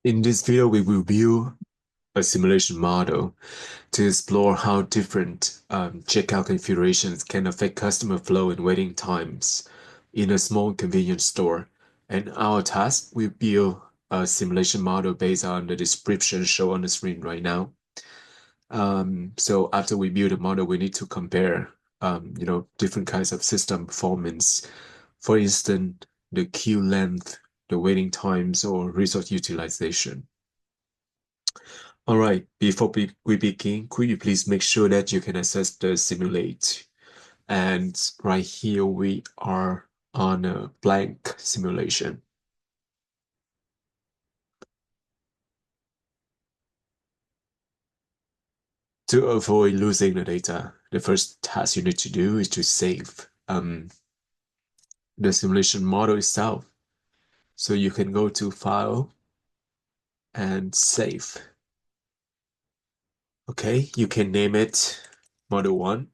In this video, we will view a simulation model to explore how different checkout configurations can affect customer flow and waiting times in a small convenience store. And our task, we build a simulation model based on the description shown on the screen right now. So after we build a model, we need to compare, different kinds of system performance. For instance, the queue length, the waiting times, or resource utilization. All right, before we begin, could you please make sure that you can access the simulate? And right here, we are on a blank simulation. To avoid losing the data, the first task you need to do is to save the simulation model itself. So you can go to File and Save. Okay, you can name it Model 1.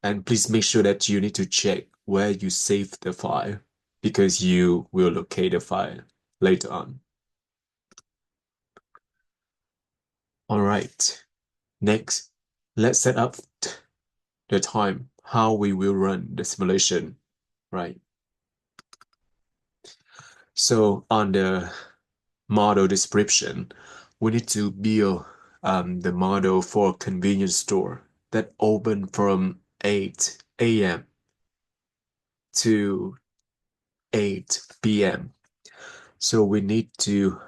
And please make sure that you need to check where you save the file because you will locate the file later on. All right, next, let's set up the time, how we will run the simulation, right? So on the model description, we need to build the model for a convenience store that open from 8 a.m. to 8 p.m. So we need to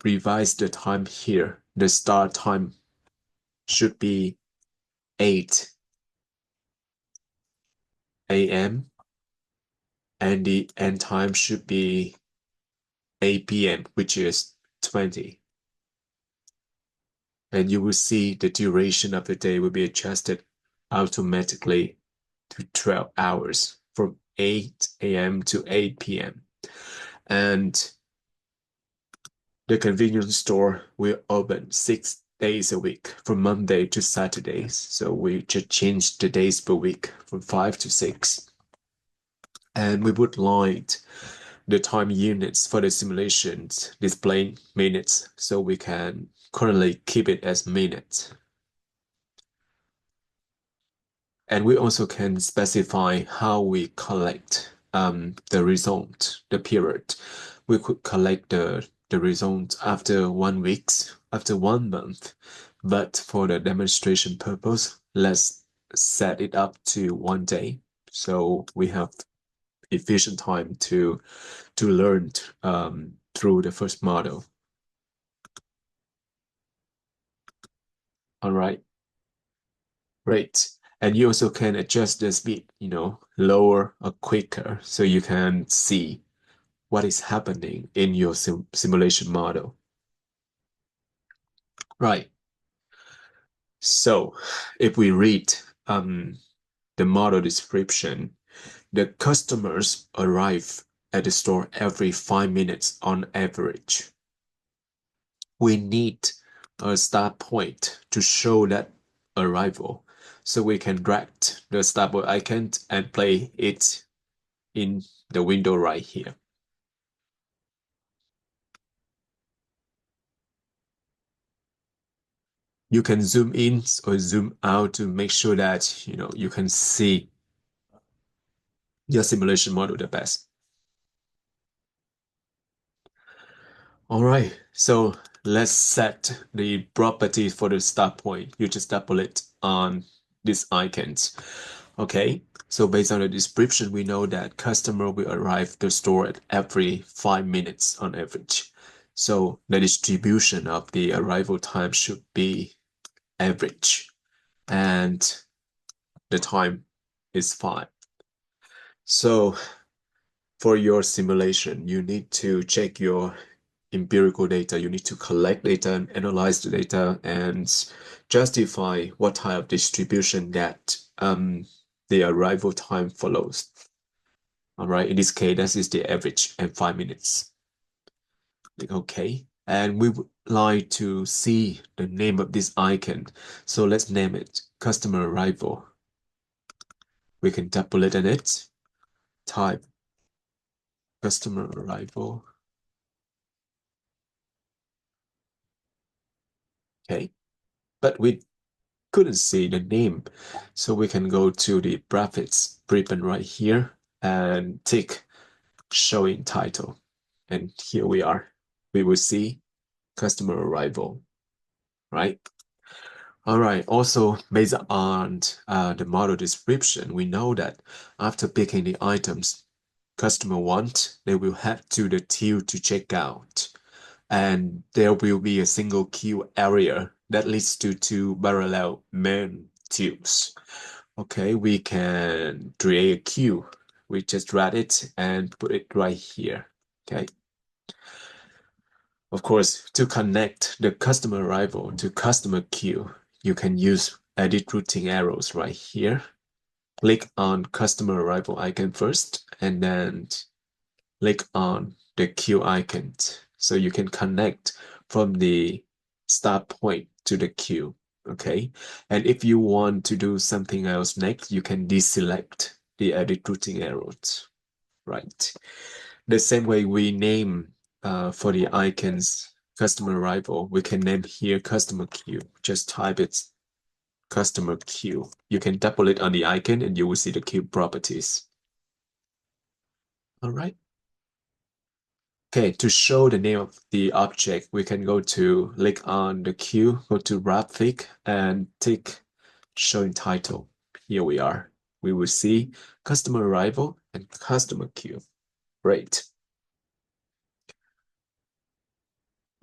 revise the time here. The start time should be 8 a.m. and the end time should be 8 p.m., which is 20. And you will see the duration of the day will be adjusted automatically to 12 hours from 8 a.m. to 8 p.m. And the convenience store will open 6 days a week from Monday to Saturdays. So we just changed the days per week from 5 to 6. And we would like the time units for the simulations displaying minutes so we can currently keep it as minutes. And we also can specify how we collect the result, the period. We could collect the result after 1 week, after 1 month. But for the demonstration purpose, let's set it up to 1 day. So we have efficient time to learn through the first model. All right, great. And you also can adjust the speed, lower or quicker, so you can see what is happening in your simulation model. Right. So if we read the model description, the customers arrive at the store every 5 minutes on average. We need a start point to show that arrival. So we can drag the start point icon and play it in the window right here. You can zoom in or zoom out to make sure that you can see your simulation model the best. All right, so let's set the property for the start point. You just double it on these icons. Okay, so based on the description, we know that customer will arrive to the store at every 5 minutes on average. So the distribution of the arrival time should be average, and the time is 5. So for your simulation, you need to check your empirical data. You need to collect data and analyze the data and justify what type of distribution that the arrival time follows. All right, in this case, that is the average and 5 minutes. Click OK. And we would like to see the name of this icon. So let's name it customer arrival. We can double it in it, type customer arrival. Okay, but we couldn't see the name. So we can go to the brackets ribbon right here and tick showing title. And here we are. We will see customer arrival, right? All right. Also, based on the model description, we know that after picking the items customer want, they will head to the till to check out. And there will be a single queue area that leads to two parallel main tills. Okay, we can create a queue. We just drag it and put it right here. Okay. Of course, to connect the customer arrival to customer queue, you can use edit routing arrows right here. Click on customer arrival icon first, and then click on the queue icon. So you can connect from the start point to the queue. Okay. And if you want to do something else next, you can deselect the edit routing arrows. Right. The same way we name for the icons customer arrival, we can name here customer queue. Just type it customer queue. You can double it on the icon and you will see the queue properties. All right. Okay, to show the name of the object, we can go to click on the queue, go to graphic and tick showing title. Here we are. We will see customer arrival and customer queue. Great.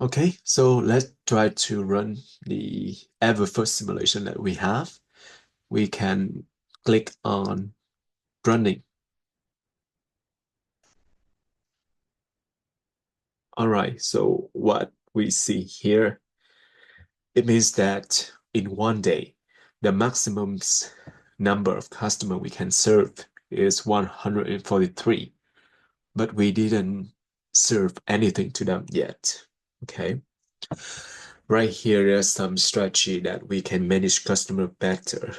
Okay, so let's try to run the EverFirst simulation that we have. We can click on running. All right, so what we see here, it means that in one day, the maximum number of customer we can serve is 143, but we didn't serve anything to them yet. Okay. Right here, there's some strategy that we can manage customer better.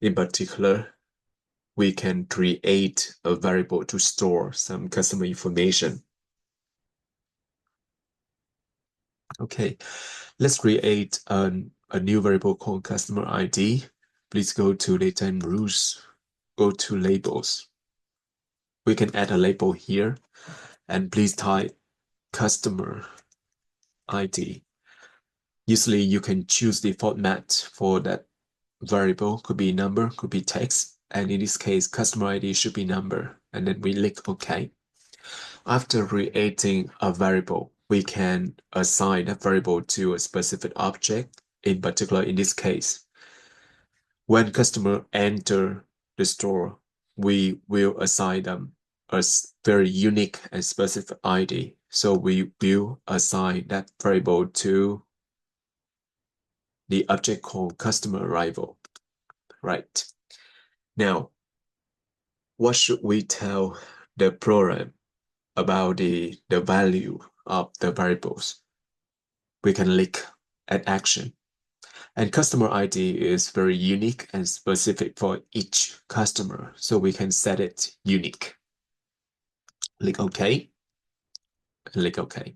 In particular, we can create a variable to store some customer information. Okay, let's create a new variable called customer ID. Please go to data and rules, go to labels. We can add a label here and please type customer ID. Usually you can choose the format for that variable, could be number, could be text. And in this case, customer ID should be number. And then we click OK. After creating a variable, we can assign that variable to a specific object. In particular, in this case, when customer enter the store, we will assign them a very unique and specific ID. So we will assign that variable to the object called customer arrival. Right. Now, what should we tell the program about the value of the variables? We can click add action. And customer ID is very unique and specific for each customer. So we can set it unique. Click OK. And click OK.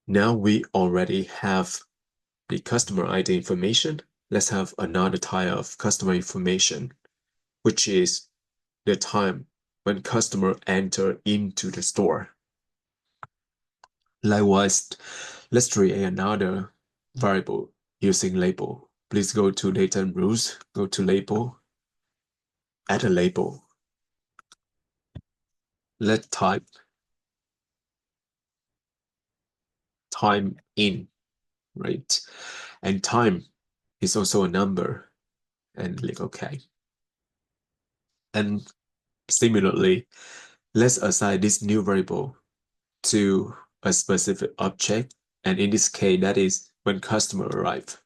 Now we already have the customer ID information. Let's have another type of customer information, which is the time when customer enter into the store. Likewise, let's create another variable using label. Please go to data and rules, go to label, add a label. Let's type time in, right? And time is also a number and click OK. And similarly, let's assign this new variable to a specific object. And in this case, that is when customer arrive.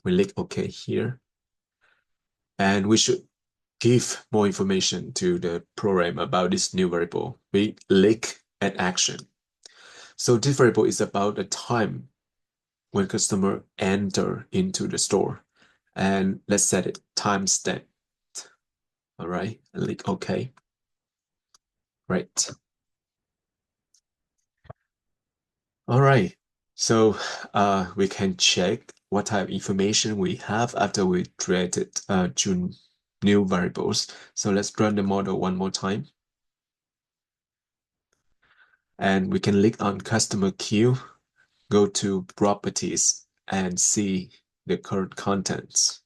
We click OK here. And we should give more information to the program about this new variable. We click add action. So this variable is about the time when customer enter into the store. And let's set it timestamp. All right, and click OK. Right. All right. So we can check what type of information we have after we created two new variables. So let's run the model one more time. And we can click on customer queue, go to properties and see the current contents.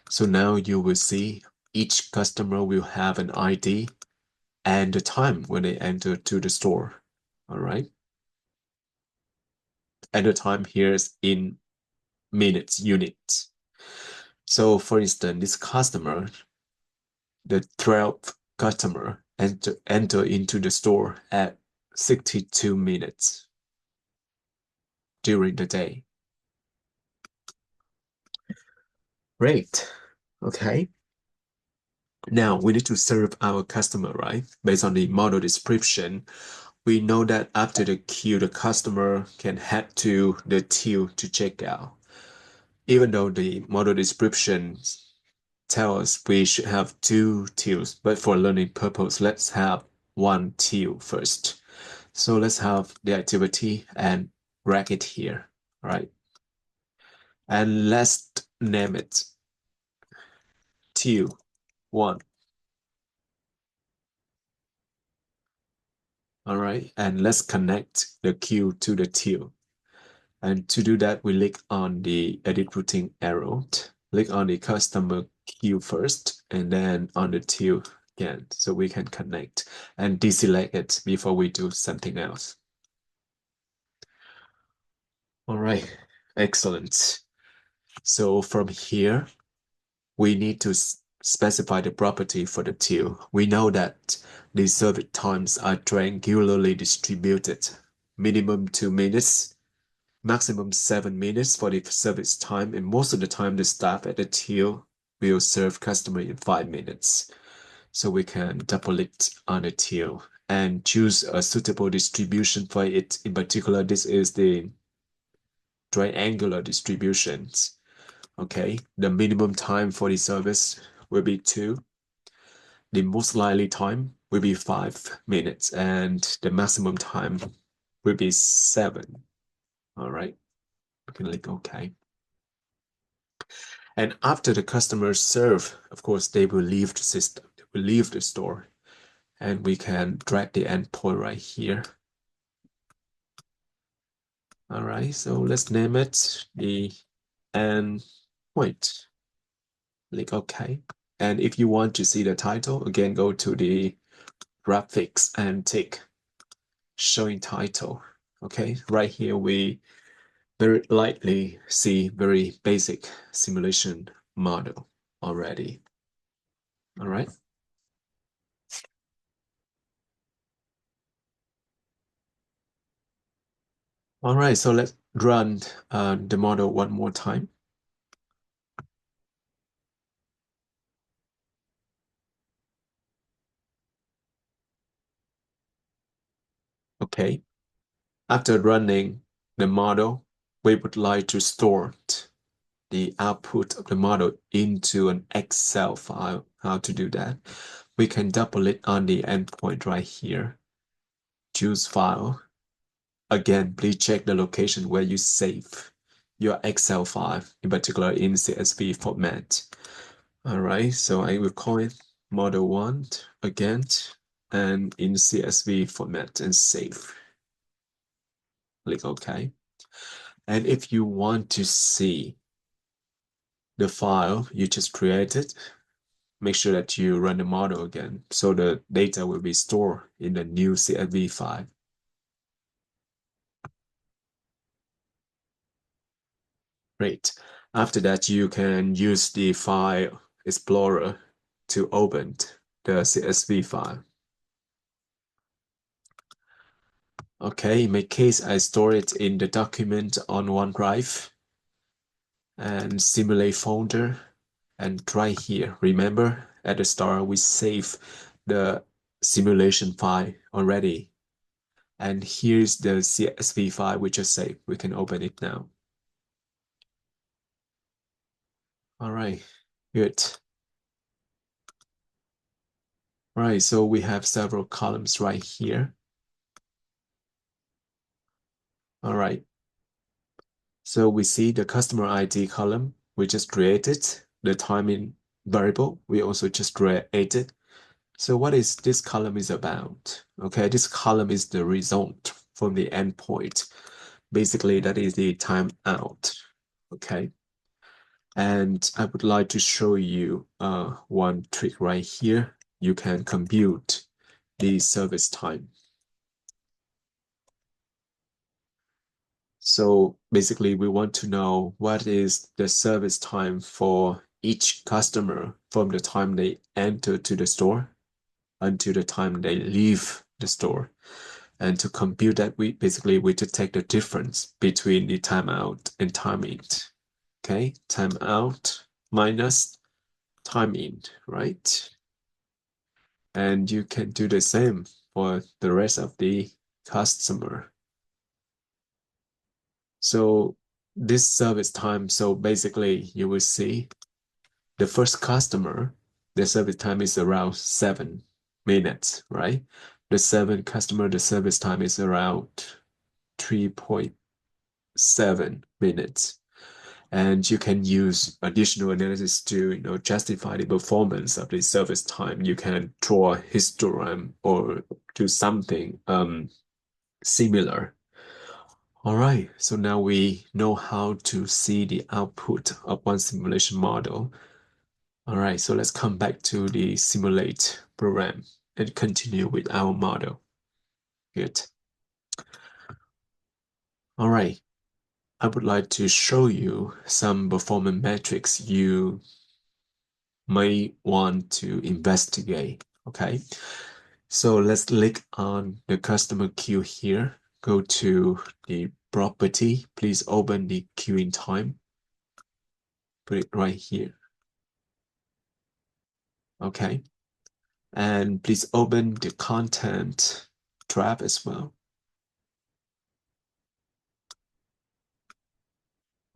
So now you will see each customer will have an ID and the time when they enter to the store. All right. And the time here is in minutes, units. So for instance, this customer, the 12th customer, enter into the store at 62 minutes during the day. Great. Okay. Now we need to serve our customer, right? Based on the model description, we know that after the queue, the customer can head to the till to check out. Even though the model description tell us we should have two tills, but for learning purpose, let's have one till first. So let's have the activity and drag it here, right? And let's name it till one. All right, and let's connect the queue to the till. And to do that, we click on the edit routing arrow, click on the customer queue first, and then on the till again, so we can connect and deselect it before we do something else. All right, excellent. So from here, we need to specify the property for the till. We know that the service times are triangularly distributed, minimum 2 minutes, maximum 7 minutes for the service time, and most of the time the staff at the till will serve customer in 5 minutes. So we can double click on the till and choose a suitable distribution for it. In particular, this is the triangular distributions. Okay, the minimum time for the service will be 2. The most likely time will be 5 minutes, and the maximum time will be 7. All right, we can click OK. And after the customers serve, of course, they will leave the system, they will leave the store, and we can drag the endpoint right here. All right, so let's name it the endpoint. Click OK. And if you want to see the title, again, go to the graphics and tick showing title. Okay, right here we very likely see very basic simulation model already. All right. All right, so let's run the model one more time. Okay, after running the model, we would like to store the output of the model into an Excel file. How to do that? We can double click on the endpoint right here, choose file. Again, please check the location where you save your Excel file, in particular in CSV format. All right, so I will call it model one again, and in CSV format and save. Click OK. And if you want to see the file you just created, make sure that you run the model again, so the data will be stored in the new CSV file. Great. After that, you can use the File Explorer to open the CSV file. Okay, in my case, I store it in the document on OneDrive and simulate folder and try here. Remember, at the start, we save the simulation file already. And here's the CSV file we just saved. We can open it now. All right, good. All right, so we have several columns right here. All right. So we see the customer ID column we just created, the timing variable we also just created. So what is this column is about? Okay, this column is the result from the endpoint. Basically, that is the timeout. Okay. And I would like to show you one trick right here. You can compute the service time. So basically, we want to know what is the service time for each customer from the time they enter to the store until the time they leave the store. And to compute that, we just take the difference between the timeout and time in. Okay, timeout minus time in, right? And you can do the same for the rest of the customer. So this service time, so basically you will see the first customer, the service time is around 7 minutes, right? The second customer, the service time is around 3.7 minutes. And you can use additional analysis to justify the performance of the service time. You can draw a histogram or do something similar. All right, so now we know how to see the output of one simulation model. All right, so let's come back to the simulate program and continue with our model. Good. All right, I would like to show you some performance metrics you may want to investigate. Okay, so let's click on the customer queue here. Go to the property. Please open the queuing time. Put it right here. Okay, and please open the content tab as well.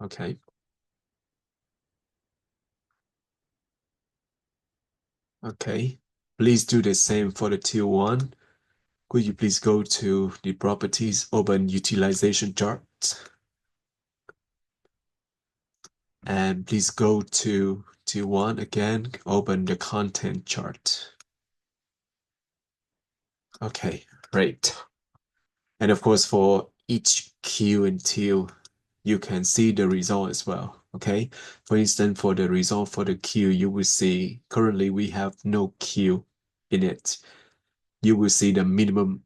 Okay. Okay. Please do the same for the tier one. Could you please go to the properties, open utilization charts, and please go to tier one again, open the content chart. Okay, great. And of course, for each queue and tier, you can see the result as well. Okay. For instance, for the result for the queue, you will see currently we have no queue in it. You will see the minimum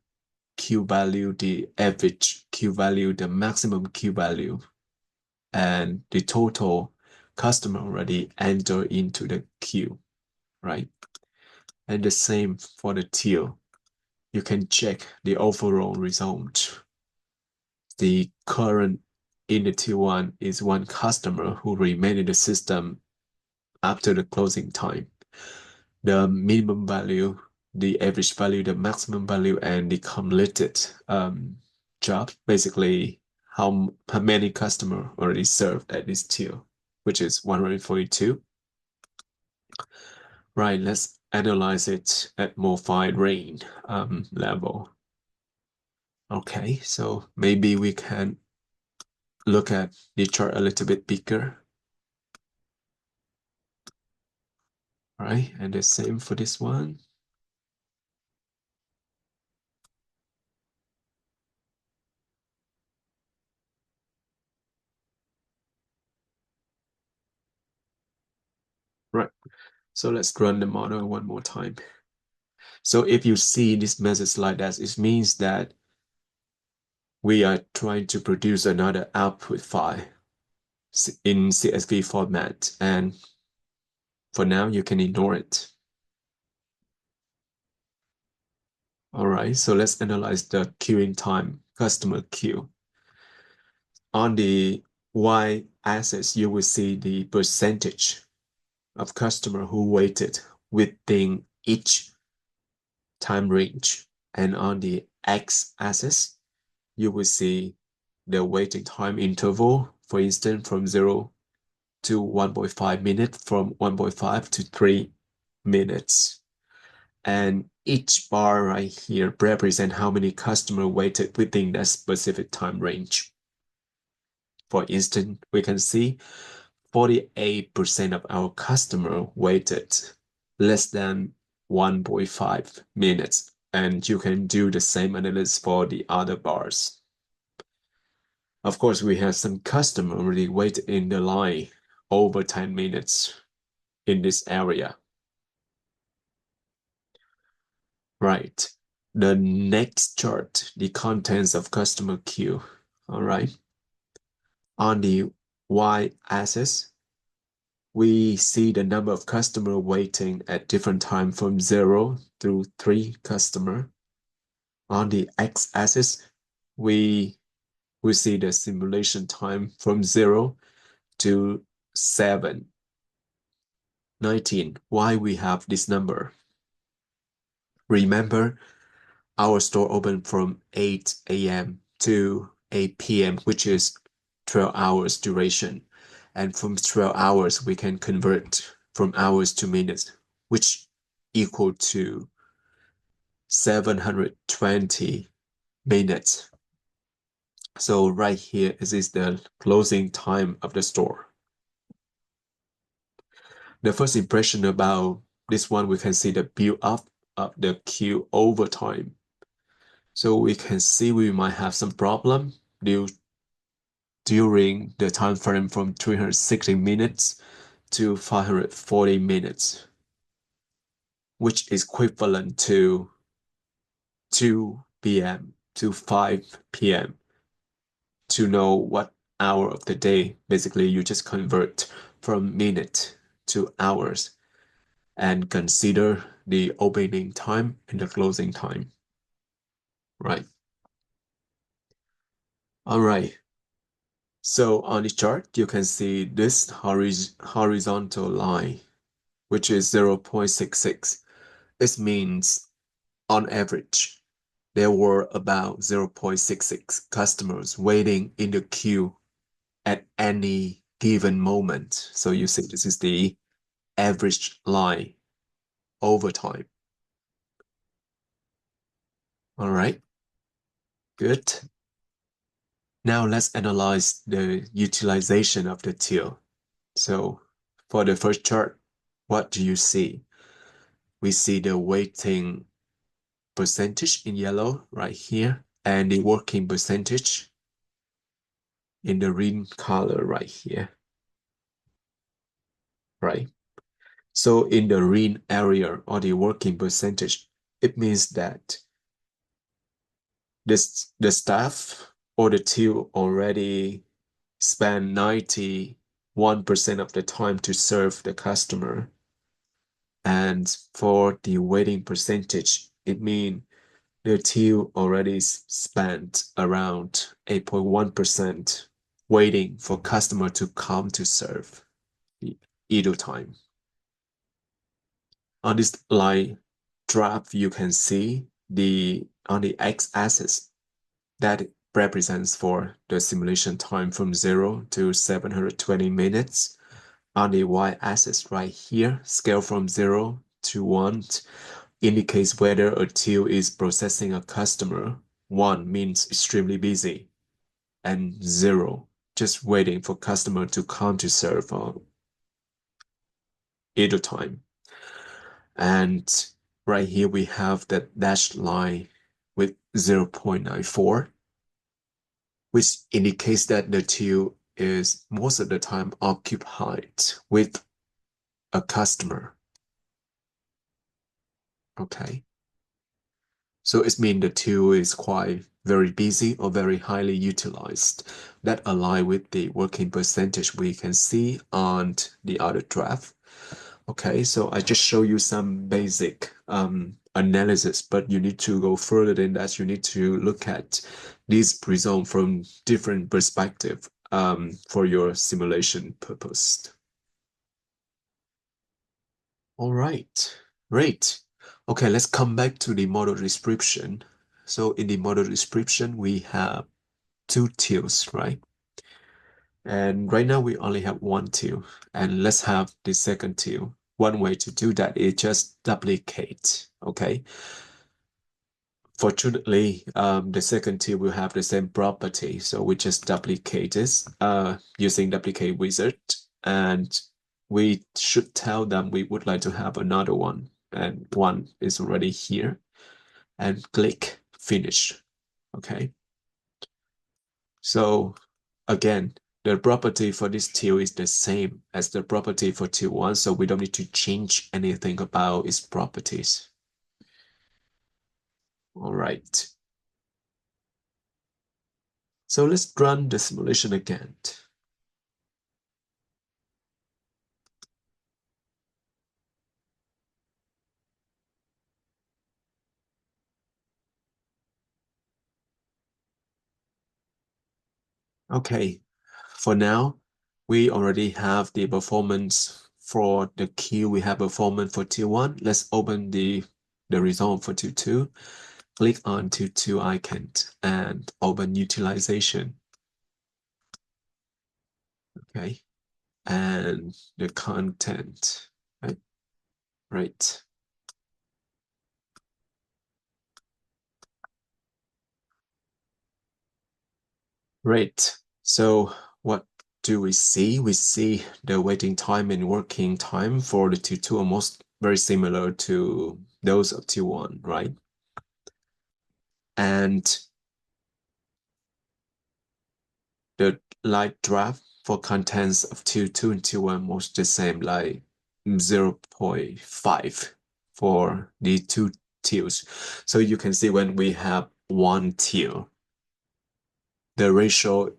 Q value, the average Q value, the maximum Q value, and the total customer already enter into the queue, right? And the same for the tier. You can check the overall result. The current in the tier one is one customer who remained in the system after the closing time. The minimum value, the average value, the maximum value, and the completed job, basically how many customer already served at this tier, which is 142. Right, let's analyze it at more fine grain level. Okay, so maybe we can look at the chart a little bit bigger. Right, and the same for this one. Right, so let's run the model one more time. So if you see this message like that, it means that we are trying to produce another output file in CSV format. And for now, you can ignore it. All right, so let's analyze the queuing time, customer queue. On the y-axis, you will see the percentage of customer who waited within each time range. And on the x-axis, you will see the waiting time interval, for instance, from 0 to 1.5 minutes, from 1.5 to 3 minutes. And each bar right here represent how many customer waited within that specific time range. For instance, we can see 48% of our customer waited less than 1.5 minutes, and you can do the same analysis for the other bars. Of course, we have some customer already wait in the line over 10 minutes in this area. Right. The next chart, the contents of customer queue. All right. On the y-axis, we see the number of customer waiting at different time from 0 to 3 customer. On the x-axis, we see the simulation time from 0 to 7. 19. Why we have this number? Remember, our store opened from 8 a.m. to 8 p.m., which is 12 hours duration. And from 12 hours, we can convert from hours to minutes, which equal to 720 minutes. So right here, this is the closing time of the store. The first impression about this one, we can see the build up of the queue over time. So we can see we might have some problem during the time frame from 360 minutes to 540 minutes, which is equivalent to 2 p.m. to 5 p.m. To know what hour of the day, basically you just convert from minute to hours and consider the opening time and the closing time, right? All right. So on the chart, you can see this horizontal line, which is 0.66. This means on average, there were about 0.66 customers waiting in the queue at any given moment. So you see this is the average line over time. All right, good. Now let's analyze the utilization of the till. So for the first chart, what do you see? We see the waiting percentage in yellow right here and the working percentage in the green color right here, right? So in the green area or the working percentage, it means that the staff or the till already spend 91% of the time to serve the customer. And for the waiting percentage, it means the till already spent around 8.1% waiting for customer to come to serve the idle time. On this line graph, you can see on the x-axis that represents for the simulation time from 0 to 720 minutes. On the y-axis right here, scale from 0 to 1 indicates whether a till is processing a customer. 1 means extremely busy, and 0 just waiting for customer to come to serve idle time. And right here we have that dashed line with 0.94, which indicates that the till is most of the time occupied with a customer. Okay. So it means the till is quite very busy or very highly utilized. That align with the working percentage we can see on the other graph. Okay, so I just show you some basic analysis, but you need to go further than that. You need to look at this result from different perspective for your simulation purpose. All right, great. Okay, let's come back to the model description. So in the model description, we have two tills, right? And right now we only have one till, and let's have the second till. One way to do that is just duplicate, okay? fortunately, the second tier will have the same property. So we just duplicate this using duplicate wizard, and we should tell them we would like to have another one, and one is already here, and click finish. Okay. So again, the property for this tier is the same as the property for tier 1, so we don't need to change anything about its properties. All right. So let's run the simulation again. Okay, for now, we already have the performance for the queue. We have performance for tier 1. Let's open the result for tier 2. Click on tier 2 icon and open utilization. Okay, and the content, right? Right. Right. So what do we see? We see the waiting time and working time for the tier 2 almost very similar to those of tier 1, right? And the light draft for contents of tier 2 and tier 1 most the same, like 0.5 for the two tiers. So you can see when we have one tier, the ratio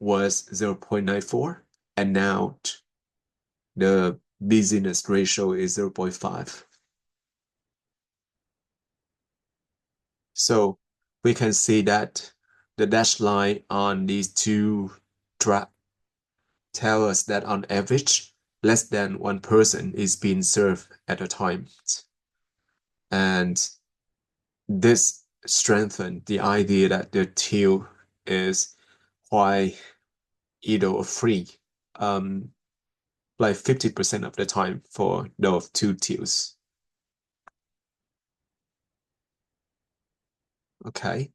was 0.94, and now the busyness ratio is 0.5. So we can see that the dashed line on these two tracks tell us that on average, less than one person is being served at a time. And this strengthens the idea that the tier is quite either free, like 50% of the time for those two tiers. Okay.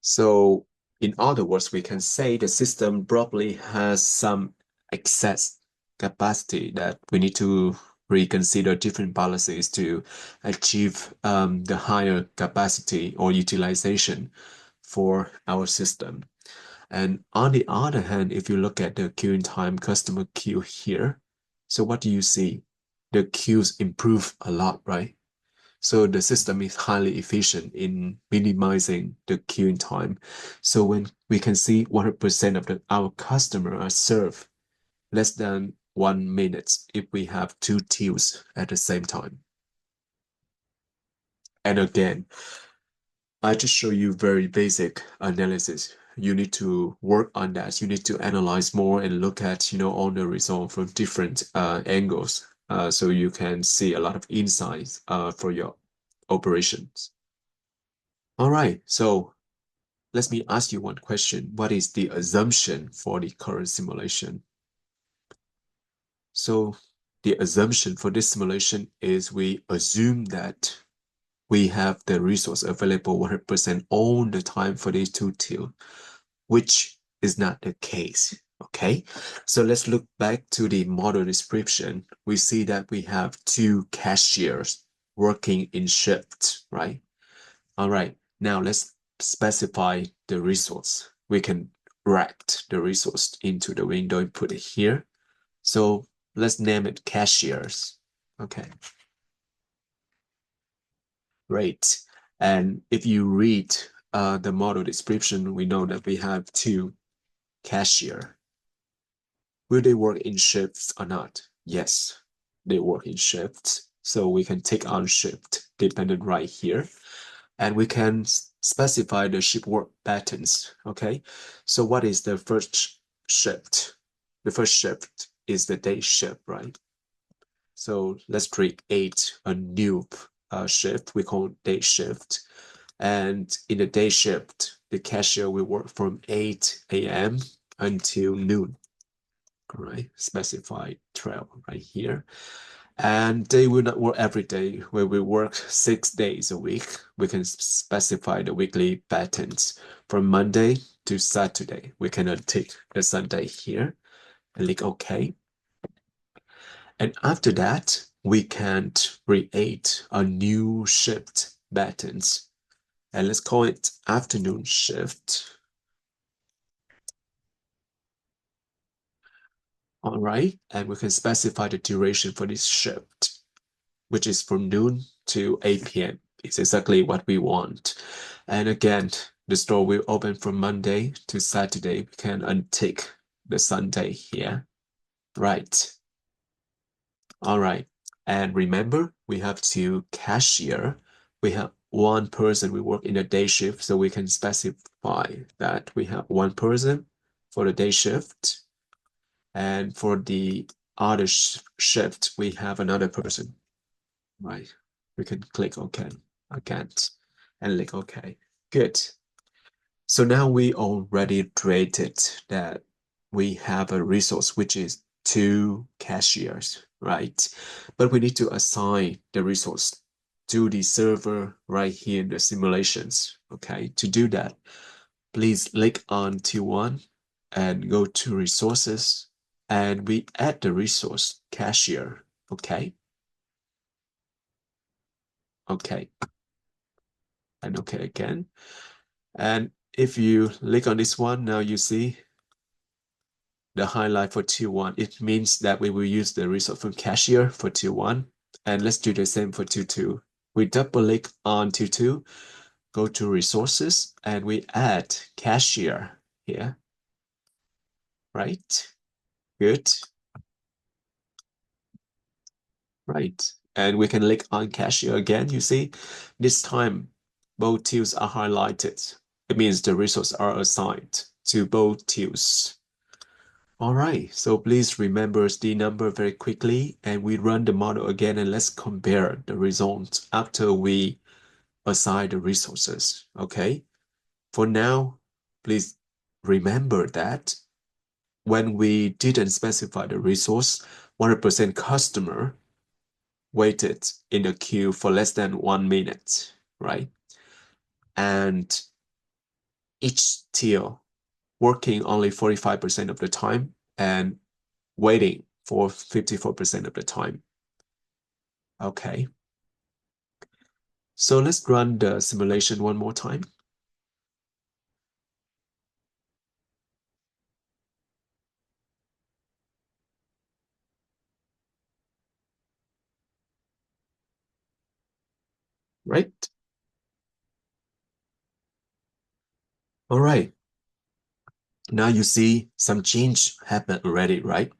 So in other words, we can say the system probably has some excess capacity that we need to reconsider different policies to achieve the higher capacity or utilization for our system. And on the other hand, if you look at the queuing time customer queue here, so what do you see? The queues improve a lot, right? So the system is highly efficient in minimizing the queuing time. So when we can see 100% of our customers are served less than 1 minute if we have two queues at the same time. And again, I just show you very basic analysis. You need to work on that. You need to analyze more and look at, all the results from different angles. So you can see a lot of insights for your operations. All right, so let me ask you one question. What is the assumption for the current simulation? So the assumption for this simulation is we assume that we have the resource available 100% all the time for these two tiers, which is not the case. Okay, so let's look back to the model description. We see that we have two cashiers working in shift, right? All right, now let's specify the resource. We can write the resource into the window and put it here. So let's name it cashiers. Okay, great. And if you read the model description, we know that we have two cashier. Will they work in shifts or not? Yes, they work in shifts. So we can take on shift dependent right here. And we can specify the shift work patterns. Okay, so what is the first shift? The first shift is the day shift, right? So let's create a new shift. We call it day shift. And in the day shift, the cashier will work from 8 a.m. until noon. All right, specify 12 right here. And they will not work every day. Where we work 6 days a week, we can specify the weekly patterns from Monday to Saturday. We can untick the Sunday here and click OK. And after that, we can create a new shift patterns. And let's call it afternoon shift. All right, and we can specify the duration for this shift, which is from noon to 8 p.m. It's exactly what we want. And again, the store will open from Monday to Saturday. We can untick the Sunday here. Right. All right. And remember, we have two cashier. We have one person we work in a day shift, so we can specify that we have one person for the day shift. And for the other shift, we have another person. Right. We can click OK again and click OK. Good. So now we already created that we have a resource which is two cashiers, right? But we need to assign the resource to the server right here in the simulations. Okay, to do that, please click on T1 and go to resources, and we add the resource cashier. Okay. Okay. And okay again. And if you click on this one, now you see the highlight for T1. It means that we will use the resource from cashier for T1. And let's do the same for T2. We double click on T2, go to resources, and we add cashier here. Right? Good. Right. And we can click on cashier again. You see, this time both tiers are highlighted. It means the resources are assigned to both tiers. All right, so please remember the number very quickly, and we run the model again, and let's compare the results after we assign the resources. Okay, for now, please remember that when we didn't specify the resource, 100% customer waited in the queue for less than 1 minute, right? And each tier working only 45% of the time and waiting for 54% of the time. Okay. So let's run the simulation one more time. Right? All right. Now you see some change happened already, right?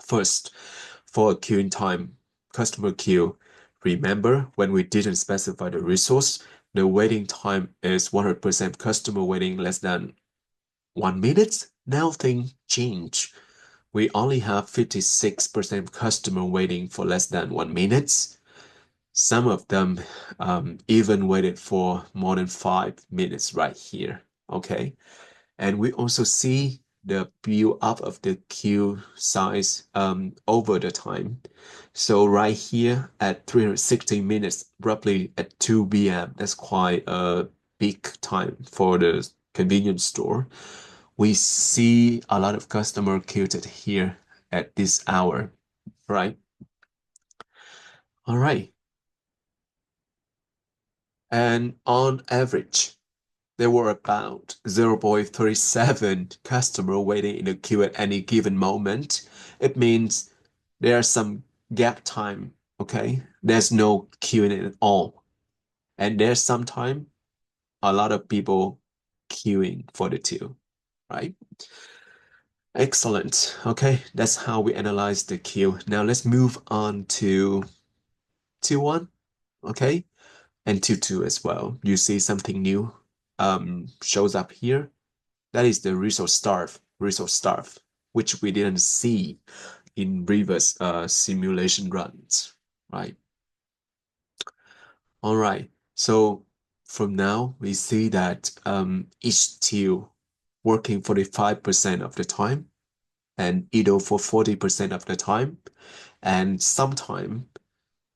First, for queuing time, customer queue, remember when we didn't specify the resource, the waiting time is 100% customer waiting less than 1 minute. Now things change. We only have 56% customer waiting for less than 1 minute. Some of them even waited for more than 5 minutes right here. Okay. And we also see the build up of the queue size over the time. So right here at 360 minutes, roughly at 2 p.m., that's quite a big time for the convenience store. We see a lot of customer queued here at this hour, right? All right. And on average, there were about 0.37 customer waiting in the queue at any given moment. It means there's some gap time, okay? There's no queuing at all. And there's sometimes a lot of people queuing for the queue, right? Excellent. Okay, that's how we analyze the queue. Now let's move on to T1, okay? And T2 as well. You see something new shows up here. That is the resource starve, which we didn't see in previous simulation runs, right? All right. So from now, we see that each tier working 45% of the time, and idle for 40% of the time. And sometime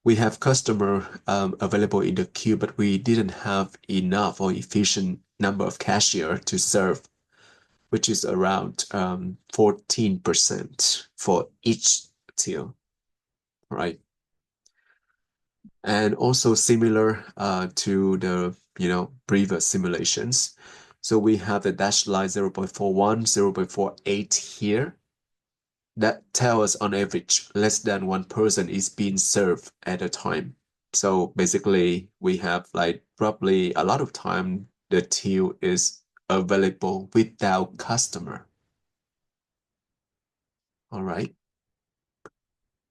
we have customer available in the queue, but we didn't have enough or efficient number of cashier to serve, which is around 14% for each tier, right? And also similar to the previous simulations. So we have the dash line 0.41, 0.48 here. That tells us on average less than one person is being served at a time. So basically we have like probably a lot of time the till is available without customer. All right.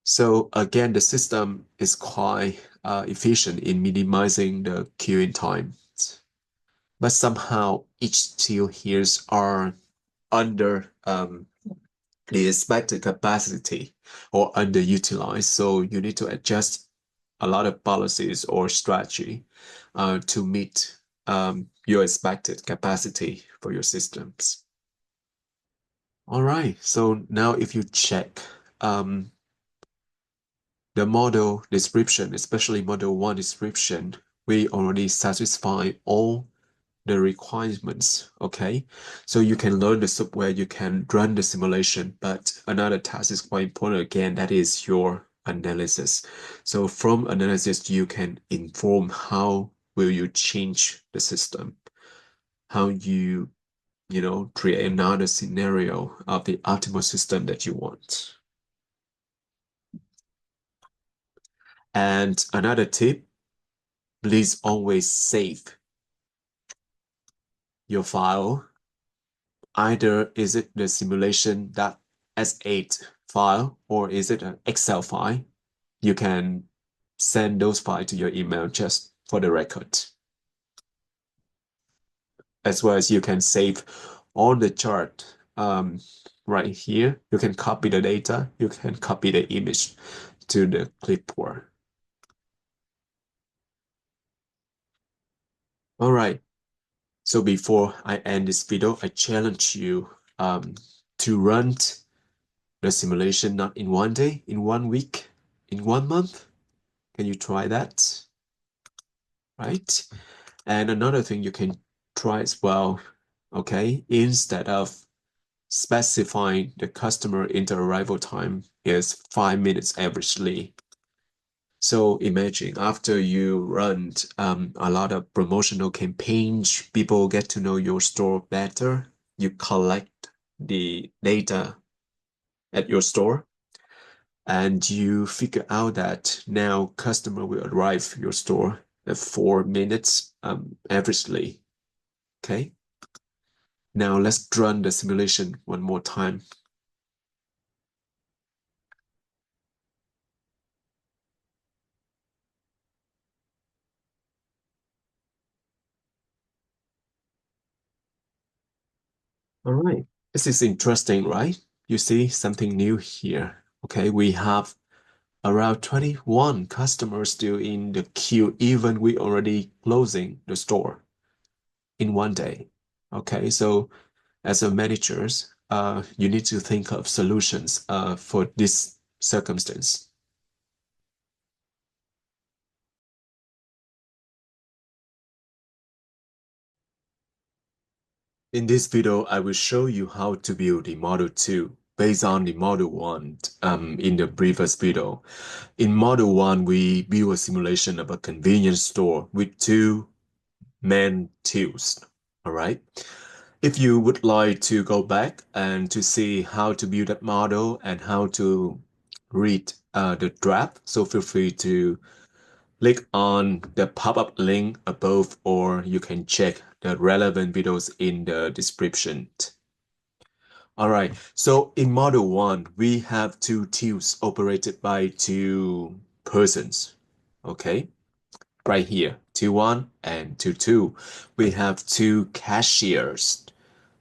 So again, the system is quite efficient in minimizing the queuing time. But somehow each till here are under the expected capacity or underutilized. So you need to adjust a lot of policies or strategy to meet your expected capacity for your systems. All right, so now if you check the model description, especially model 1 description, we already satisfy all the requirements, okay? So you can learn the software, you can run the simulation, but another task is quite important again, that is your analysis. So from analysis, you can inform how will you change the system, how create another scenario of the optimal system that you want. And another tip, please always save your file. Either is it the simulation.s8 file or is it an Excel file? You can send those files to your email just for the record. As well as you can save on the chart right here. You can copy the data, you can copy the image to the clipboard. All right. So before I end this video, I challenge you to run the simulation not in one day, in 1 week, in 1 month. Can you try that? Right? And another thing you can try as well, okay, instead of specifying the customer inter-arrival time is 5 minutes averagely. So imagine after you run a lot of promotional campaigns, people get to know your store better. You collect the data at your store and you figure out that now customer will arrive your store at 4 minutes averagely. Okay. Now let's run the simulation one more time. All right. This is interesting, right? You see something new here. Okay, we have around 21 customers still in the queue, even we already closing the store in one day. Okay, so as a managers, you need to think of solutions for this circumstance. In this video, I will show you how to build the Model 2 based on the Model 1 in the previous video. In Model 1, we build a simulation of a convenience store with two main tills. All right. If you would like to go back and to see how to build that model and how to read the draft, so feel free to click on the pop-up link above, or you can check the relevant videos in the description. All right, so in Model 1, we have two tills operated by two persons. Okay, right here, till 1 and till 2. We have two cashiers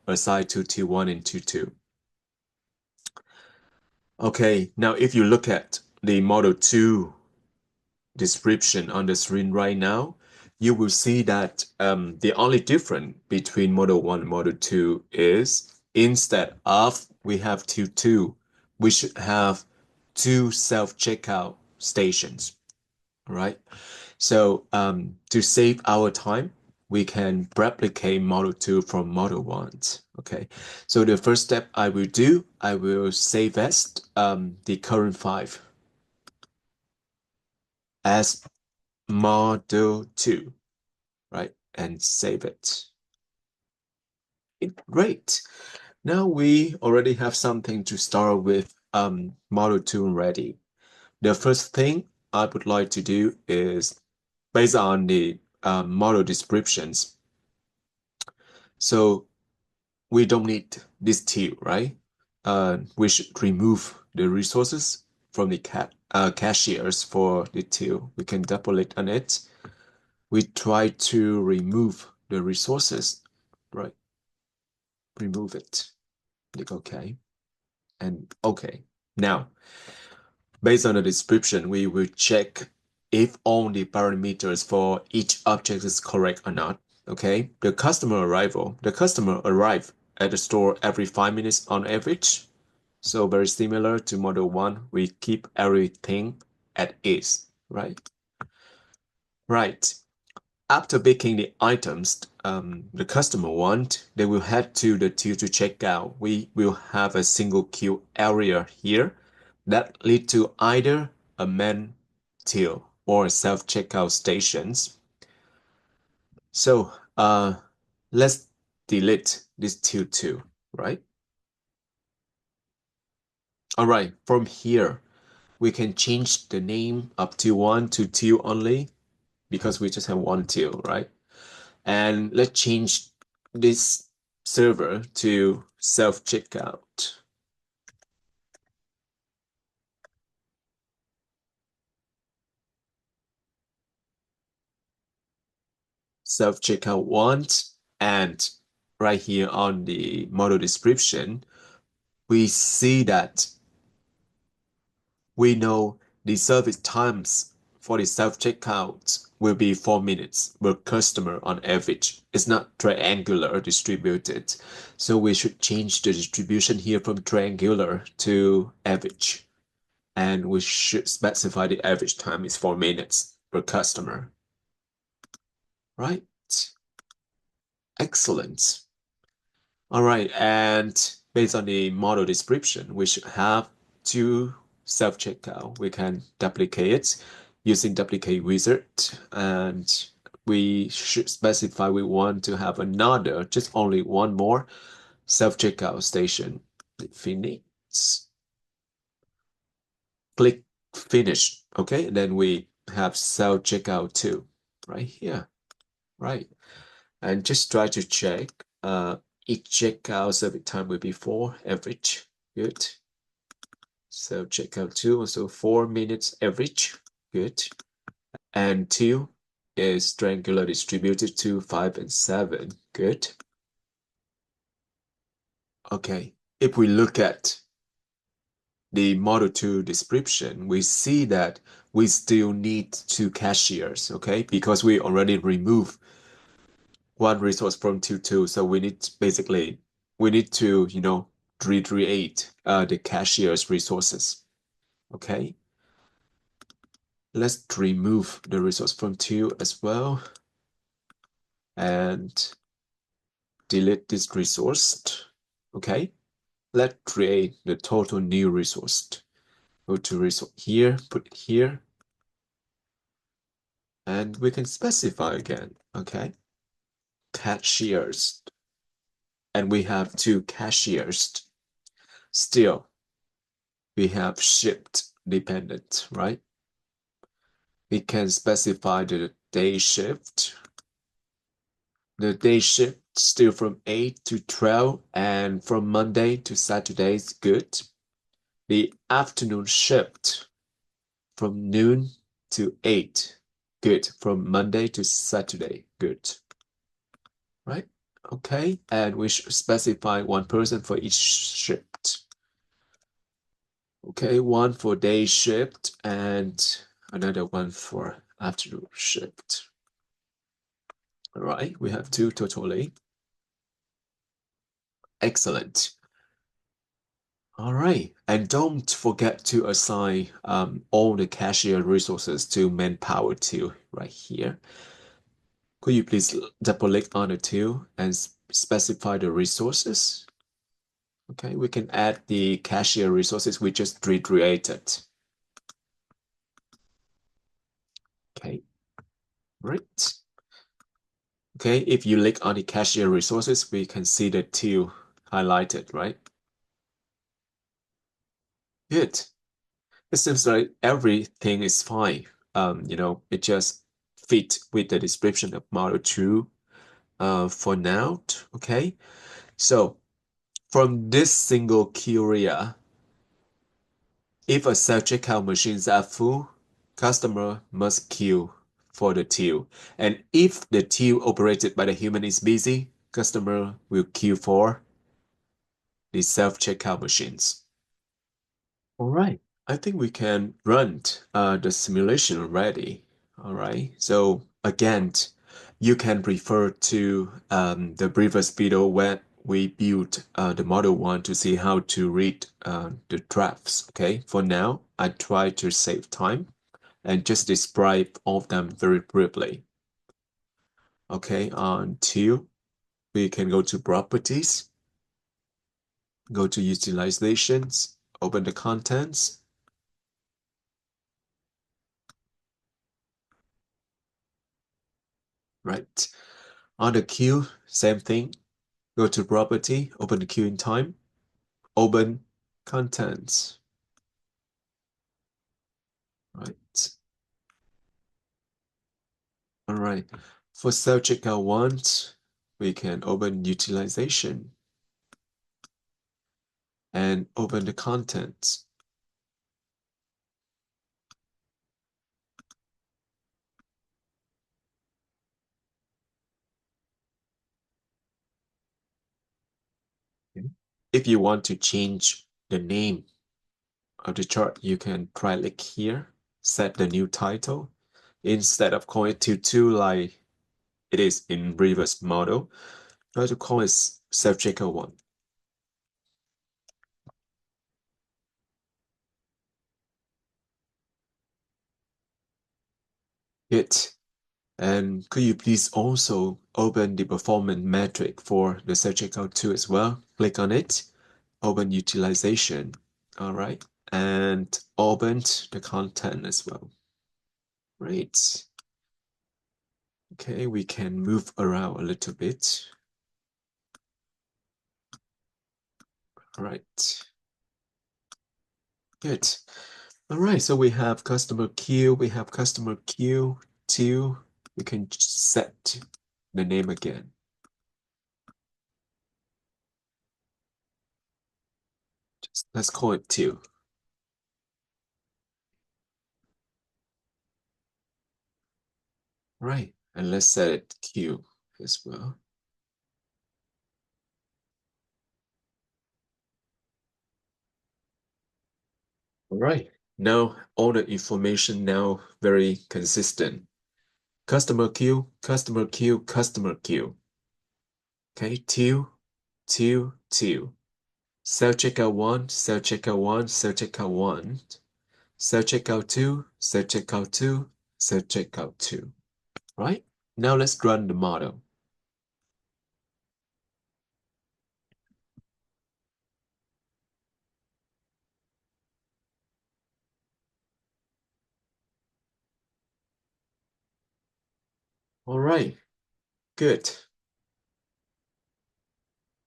assigned to till 1 and till 2. Okay, now if you look at the Model 2 description on the screen right now, you will see that the only difference between Model 1 and Model 2 is instead of we have T2. We should have 2 self-checkout stations, all right? So to save our time, we can replicate Model 2 from Model 1, okay? So the first step I will do, I will save as the current 5 as Model 2, right? And save it. Great. Now we already have something to start with Model 2 ready. The first thing I would like to do is based on the model descriptions. So we don't need this till, right? We should remove the resources from the cashiers for the till. We can double click on it. We try to remove the resources, right? Remove it. Click OK. And OK. Now, based on the description, we will check if all the parameters for each object is correct or not. Okay, the customer arrive at the store every 5 minutes on average. So very similar to Model 1, we keep everything at ease, right? Right. After picking the items the customer want, they will head to the till to check out. We will have a single queue area here that lead to either a main till or self-checkout stations. So let's delete this till too, right? All right, from here, we can change the name of till 1 to till only because we just have one till, right? And let's change this server to self-checkout. Self-checkout 1, and right here on the model description, we see that we know the service times for the self-checkout will be 4 minutes per customer on average. It's not triangular distributed. So we should change the distribution here from triangular to average. And we should specify the average time is 4 minutes per customer. Right? Excellent. All right, and based on the model description, we should have 2 self-checkout. We can duplicate it using duplicate wizard, and we should specify we want to have another, just only one more self-checkout station. Finish. Click finish. Okay, and then we have self-checkout 2 right here. Right. And just try to check each checkout service time will be 4 average. Good. So checkout 2 also 4 minutes average. Good. And 2 is triangular distributed to 5 and 7. Good. Okay. If we look at the Model 2 description, we see that we still need 2 cashiers, okay? Because we already removed one resource from T2. So we need basically we need to, recreate the cashier's resources. Okay. Let's remove the resource from 2 as well and delete this resource. Okay. Let's create the total new resource. Go to resource here, put it here, and we can specify again. Okay. Cashiers. And we have 2 cashiers. Still, we have shipped dependent, right? We can specify the day shift. The day shift still from 8 to 12 and from Monday to Saturday is good. The afternoon shift from noon to 8, good. From Monday to Saturday, good. Right? Okay, and we should specify one person for each shift. Okay, one for day shift and another one for afternoon shift. All right, we have 2 totally. Excellent. All right. And don't forget to assign all the cashier resources to manpower too, right here. Could you please double click on the two and specify the resources? Okay, we can add the cashier resources we just recreated. Okay, right. Okay, if you click on the cashier resources, we can see the two highlighted, right? Good. It seems like everything is fine. It just fit with the description of Model 2 for now. Okay, so from this single query, if a self-checkout machines are full, customer must queue for the till. And if the till operated by the human is busy, customer will queue for the self-checkout machines. All right, I think we can run the simulation already. All right, so again, you can refer to the previous video where we built the Model 1 to see how to read the drafts. Okay, for now, I try to save time and just describe all of them very briefly. Okay, until we can go to properties, go to utilizations, open the contents. Right. On the queue, same thing. Go to property, open the queuing time, open contents. Right. All right. For self-checkout ones, we can open utilization and open the contents. Okay. If you want to change the name of the chart, you can click here, set the new title. Instead of calling it to like it is in previous model, try to call it self-checkout one. Good. And could you please also open the performance metric for the self-checkout 2 as well? Click on it, open utilization. All right. And open the content as well. Great. Okay, we can move around a little bit. All right. Good. All right, so we have customer queue, we have customer queue 2. We can set the name again. Let's call it 2. Right, and let's set it queue as well. All right, now all the information now very consistent. Customer queue, customer queue, customer queue. Okay, 2, 2, 2. Self-checkout 1, self-checkout 1, self-checkout 1. Self-checkout 2, self-checkout 2, self-checkout 2. Right? Now let's run the model. All right, good.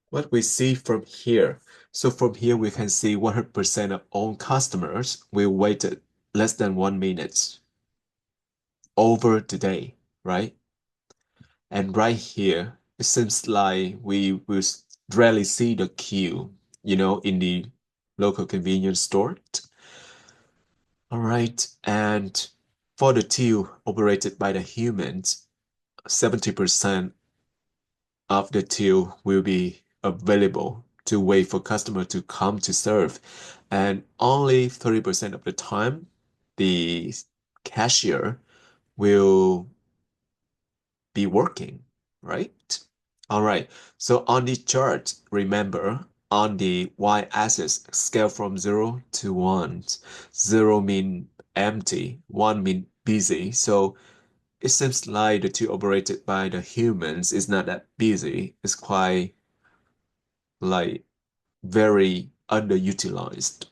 What we see from here. So from here, we can see 100% of all customers will waited less than 1 minute over the day, right? And right here, it seems like we will rarely see the queue, in the local convenience store. All right, and for the till operated by the humans, 70% of the till will be available to wait for customer to come to serve. And only 30% of the time, the cashier will be working, right? All right. So on the chart, remember on the y-axis, scale from 0 to 1. 0 mean empty, 1 mean busy. So it seems like the tool operated by the humans is not that busy. It's quite like very underutilized.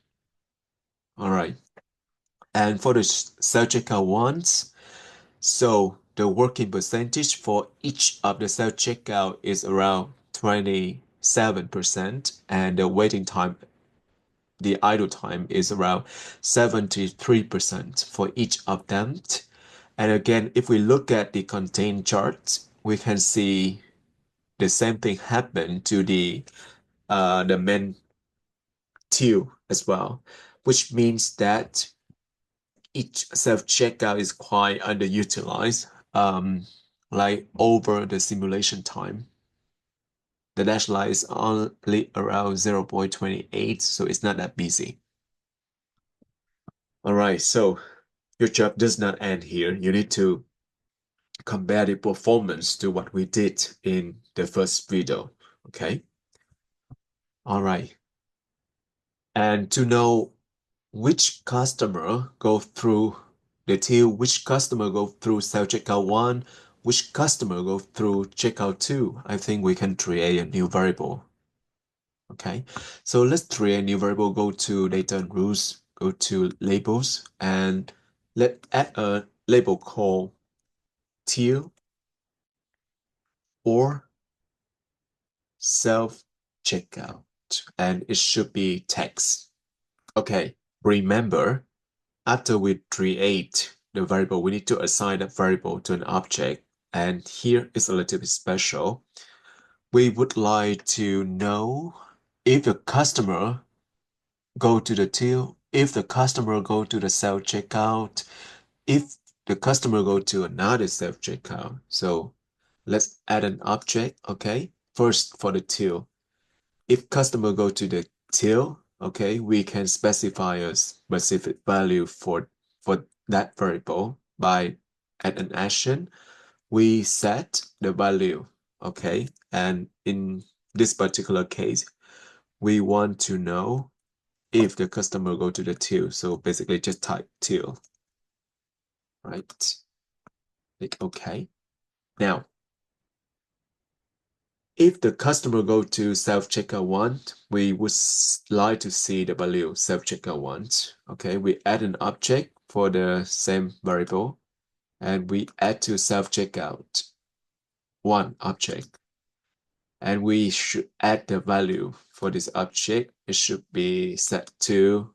All right. And for the self-checkout ones, so the working percentage for each of the self-checkout is around 27%, and the waiting time, the idle time is around 73% for each of them. And again, if we look at the contain chart, we can see the same thing happen to the main two as well, which means that each self-checkout is quite underutilized, like over the simulation time. The dash line is only around 0.28, so it's not that busy. All right, so your job does not end here. You need to compare the performance to what we did in the first video, okay? All right. And to know which customer go through the till, which customer go through self-checkout 1, which customer go through checkout 2, I think we can create a new variable. Okay, so let's create a new variable, go to data and rules, go to labels, and let's add a label called till or self-checkout, and it should be text. Okay, remember, after we create the variable, we need to assign that variable to an object. And here is a little bit special. We would like to know if the customer go to the till, if the customer go to the self-checkout, if the customer go to another self-checkout. So let's add an object, okay? First for the till. If customer go to the till, okay, we can specify a specific value for that variable by add an action. We set the value, okay, and in this particular case, we want to know if the customer go to the till. So basically, just type till, right? Click OK. Now, if the customer go to self-checkout 1, we would like to see the value self-checkout 1. Okay, we add an object for the same variable, and we add to self-checkout 1 object. And we should add the value for this object. It should be set to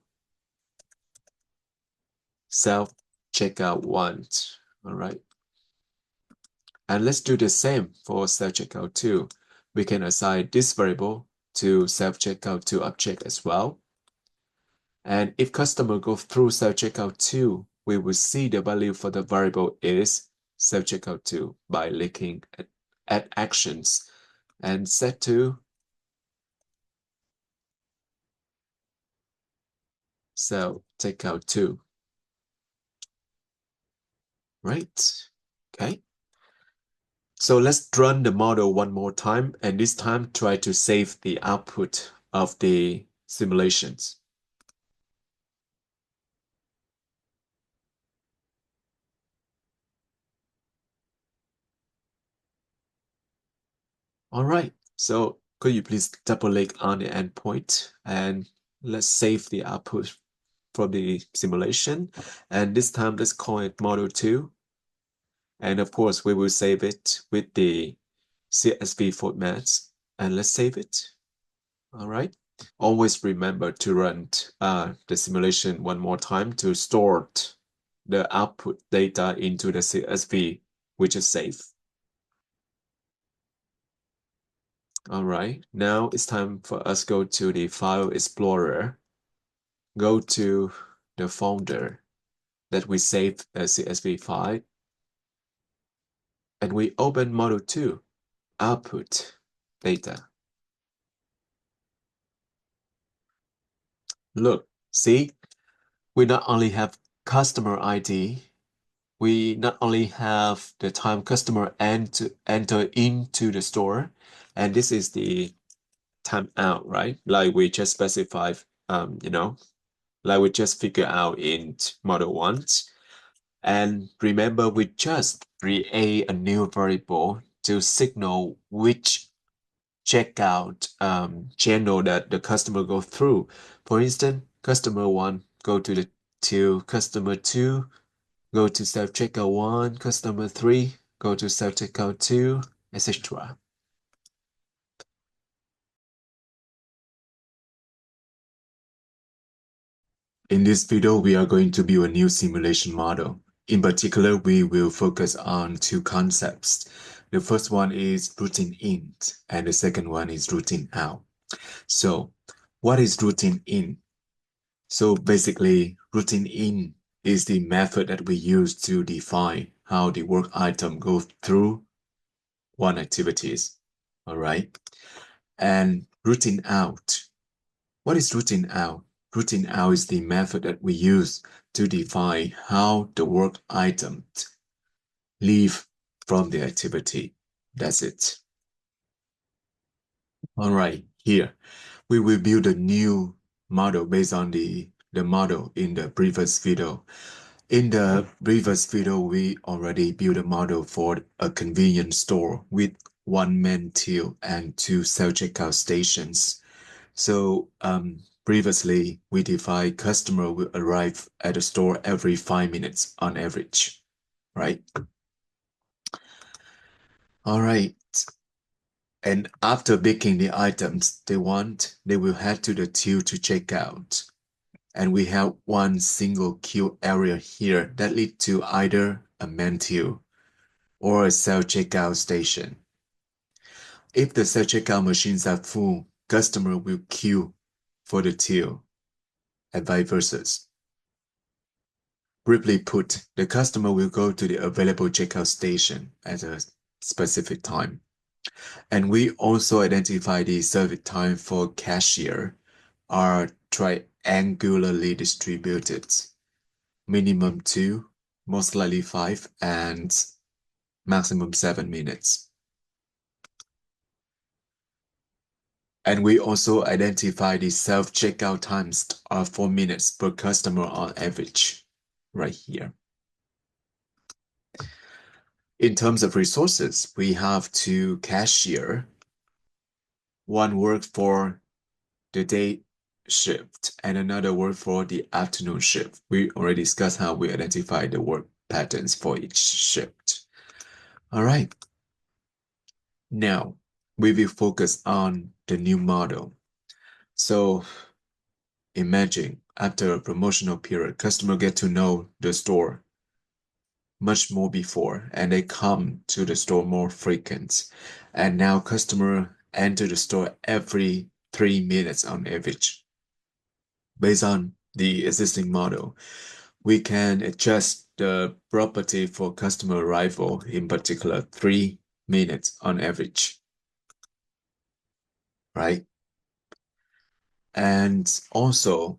self-checkout 1. All right. And let's do the same for self-checkout 2. We can assign this variable to self-checkout 2 object as well. And if customer go through self-checkout 2, we will see the value for the variable is self-checkout 2 by clicking add actions and set to self-checkout 2. Right? Okay. So let's run the model one more time, and this time try to save the output of the simulations. All right, so could you please double click on the endpoint and let's save the output from the simulation. And this time let's call it model 2. And of course, we will save it with the CSV formats, and let's save it. All right. Always remember to run the simulation one more time to store the output data into the CSV, which is safe. All right, now it's time for us go to the File Explorer, go to the folder that we saved as CSV file, and we open Model 2, Output Data. Look, see, we not only have customer ID, we not only have the time customer enter into the store, and this is the timeout, right? Like we just specified, like we just figure out in model 1. And remember, we just create a new variable to signal which checkout channel that the customer go through. For instance, customer 1 go to customer 2, go to self-checkout 1, customer 3 go to self-checkout 2, etc. In this video, we are going to build a new simulation model. In particular, we will focus on two concepts. The first one is routine in, and the second one is routine out. So, what is routine in? So basically, routine in is the method that we use to define how the work item goes through one activities. All right. And routine out. What is routine out? Routine out is the method that we use to define how the work items leave from the activity. That's it. All right, here we will build a new model based on the model in the previous video. In the previous video, we already built a model for a convenience store with one man till and two self-checkout stations. So previously, we defined customer will arrive at the store every 5 minutes on average, right? All right. And after picking the items they want, they will head to the till to check out. And we have one single queue area here that leads to either a man till or a self-checkout station. If the self-checkout machines are full, customer will queue for the till and vice versa. Briefly put, the customer will go to the available checkout station at a specific time. And we also identify the service time for cashier are triangularly distributed. Minimum 2, most likely 5, and maximum 7 minutes. And we also identify the self-checkout times are 4 minutes per customer on average, right here. In terms of resources, we have two cashier. One work for the day shift and another work for the afternoon shift. We already discussed how we identify the work patterns for each shift. All right. Now, we will focus on the new model. So imagine after a promotional period, customer get to know the store much more before, and they come to the store more frequent. And now customer enter the store every 3 minutes on average. Based on the existing model, we can adjust the property for customer arrival, in particular 3 minutes on average, right? And also,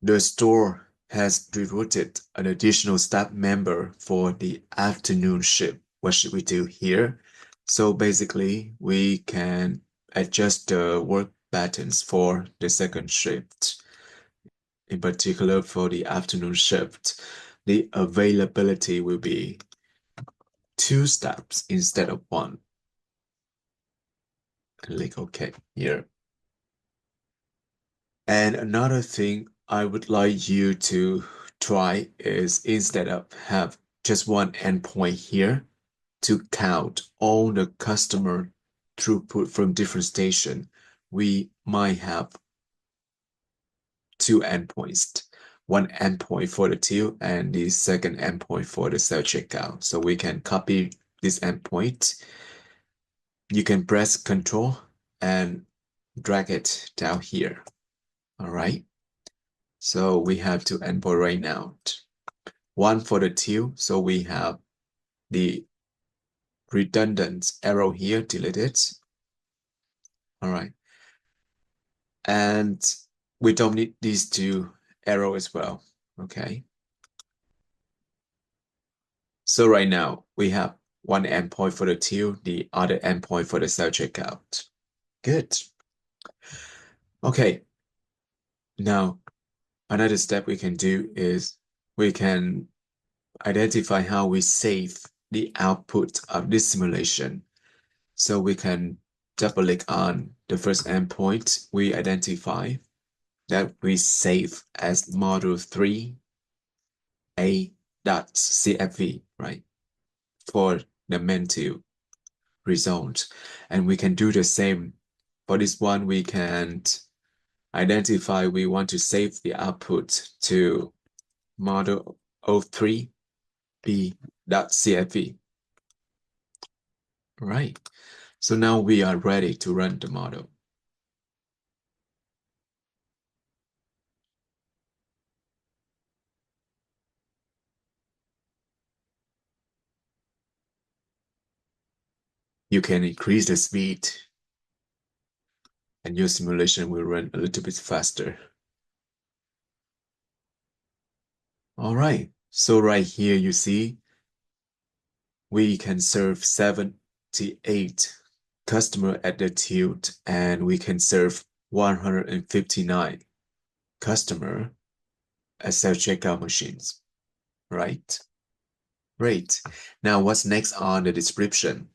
the store has recruited an additional staff member for the afternoon shift. What should we do here? So basically, we can adjust the work patterns for the second shift. In particular, for the afternoon shift, the availability will be 2 steps instead of 1. Click OK here. And another thing I would like you to try is instead of have just one endpoint here to count all the customer throughput from different station, we might have 2 endpoints. One endpoint for the till and the second endpoint for the self-checkout. So we can copy this endpoint. You can press Ctrl and drag it down here. All right. So we have 2 endpoint right now. One for the till, so we have the redundant arrow here deleted. All right. And we don't need these 2 arrow as well. Okay. So right now we have one endpoint for the till, the other endpoint for the self-checkout. Good. Okay. Now, another step we can do is we can identify how we save the output of this simulation. So we can double click on the first endpoint we identify that we save as model 3a.cfv, right? For the Mentio result. And we can do the same. For this one, we can identify we want to save the output to model 03b.cfv. Right. So now we are ready to run the model. You can increase the speed and your simulation will run a little bit faster. All right. So right here, you see, we can serve 78 customer at the tilt and we can serve 159 customer as self-checkout machines, right? Great. Now, what's next on the description?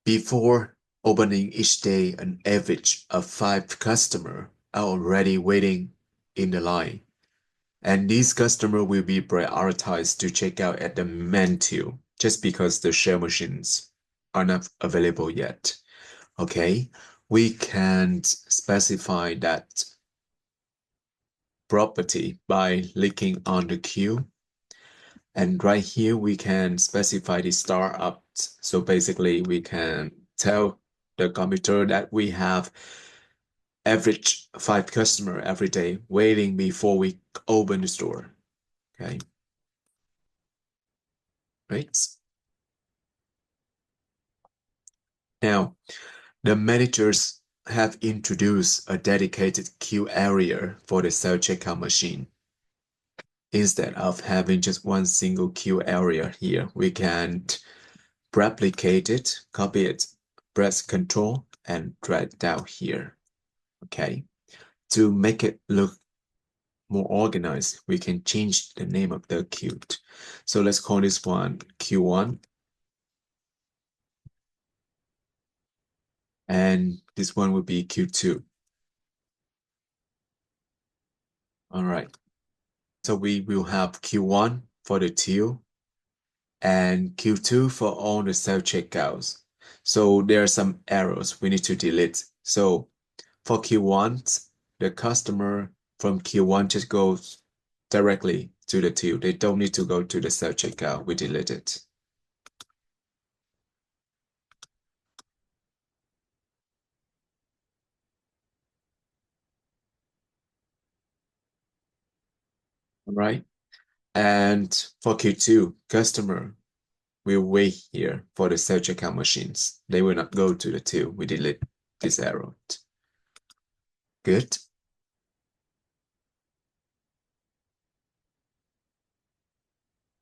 Before opening each day, an average of 5 customers are already waiting in the line. And these customers will be prioritized to check out at the Mentio just because the share machines are not available yet. Okay, we can specify that property by clicking on the queue. And right here, we can specify the star up. So basically, we can tell the computer that we have average 5 customers every day waiting before we open the store. Okay. Right. Now, the managers have introduced a dedicated queue area for the self-checkout machine. Instead of having just one single queue area here, we can replicate it, copy it, press Ctrl and drag down here. Okay. To make it look more organized, we can change the name of the queue. So let's call this one Q1. And this one will be Q2. All right. So we will have Q1 for the till and Q2 for all the self-checkouts. So there are some errors we need to delete. So for Q1, the customer from Q1 just goes directly to the till. They don't need to go to the self-checkout. We delete it. All right. And for Q2, customer will wait here for the self-checkout machines. They will not go to the till. We delete this error. Good.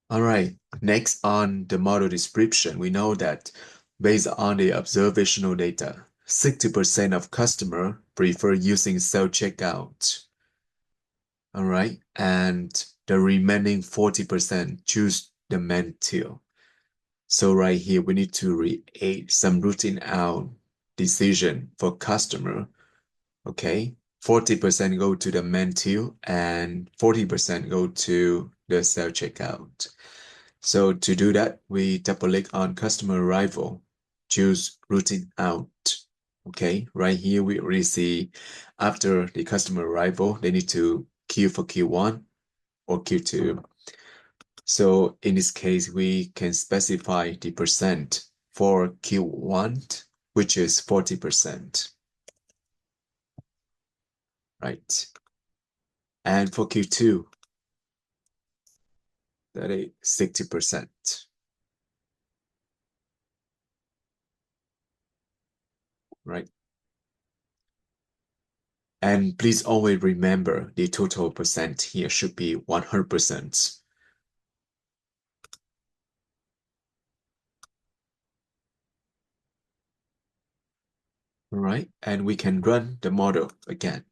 All right, next on the model description, we know that based on the observational data, 60% of customers prefer using self-checkout. All right, and the remaining 40% choose the Mentio. So right here, we need to create some routing out decision for customer. Okay, 40% go to the Mentio and 40% go to the self-checkout. So to do that, we double click on customer arrival, choose routing out. Okay, right here we already see after the customer arrival, they need to queue for Q1 or Q2. So in this case, we can specify the percent for Q1, which is 40%. Right. And for Q2, that is 60%. Right. And please always remember the total percent here should be 100%. All right, and we can run the model again.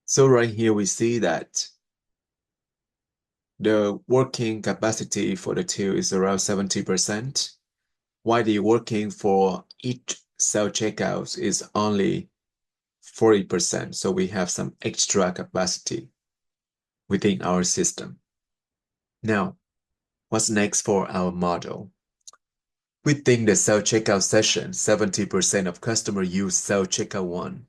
So right here we see that the working capacity for the till is around 70%, while the working for each self-checkout is only 40%. So we have some extra capacity within our system. Now, what's next for our model? Within the self-checkout session, 70% of customers use self-checkout 1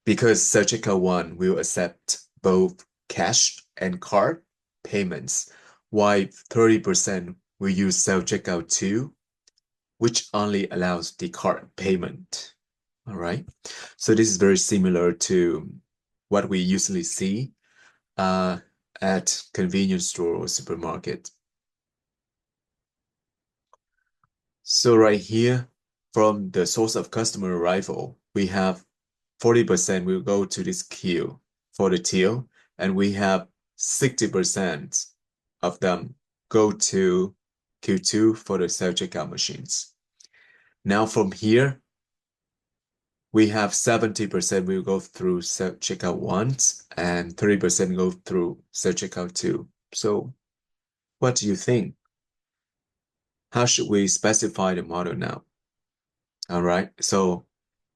because self-checkout 1 will accept both cash and card payments, while 30% will use self-checkout 2, which only allows the card payment. All right. So this is very similar to what we usually see at convenience store or supermarket. So right here, from the source of customer arrival, we have 40% will go to this queue for the till, and we have 60% of them go to Q2 for the self-checkout machines. Now from here, we have 70% will go through self-checkout 1 and 30% go through self-checkout 2. So what do you think? How should we specify the model now? All right, so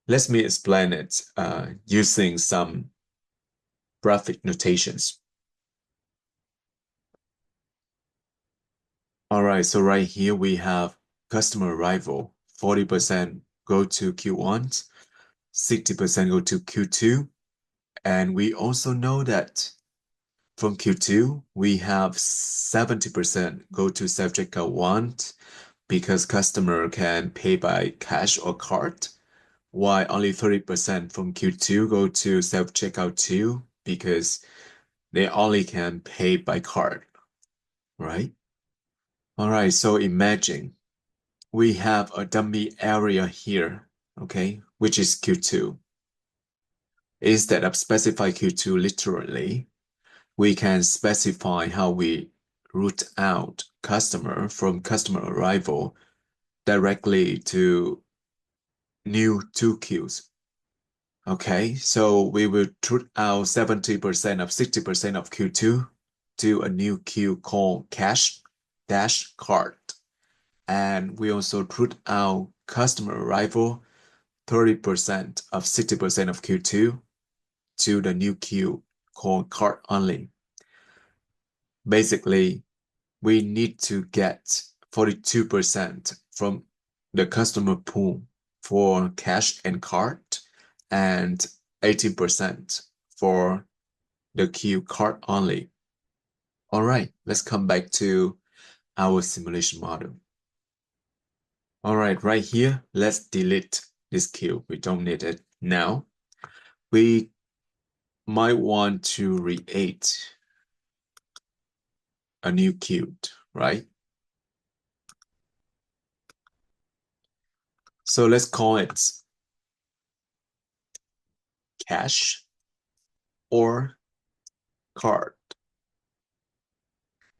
let me explain it using some graphic notations. All right, so right here we have customer arrival, 40% go to Q1, 60% go to Q2, and we also know that from Q2, we have 70% go to self-checkout 1 because customer can pay by cash or card, while only 30% from Q2 go to self-checkout 2 because they only can pay by card, right? All right, so imagine we have a dummy area here, okay, which is Q2. Instead of specify Q2 literally, we can specify how we route out customer from customer arrival directly to new 2 queues. Okay, so we will route out 70% of 60% of Q2 to a new queue called cash dash card. And we also route out customer arrival 30% of 60% of Q2 to the new queue called card only. Basically, we need to get 42% from the customer pool for cash and card and 18% for the queue card only. All right, let's come back to our simulation model. All right here, let's delete this queue. We don't need it now. We might want to create a new queue, right? So let's call it cash or card.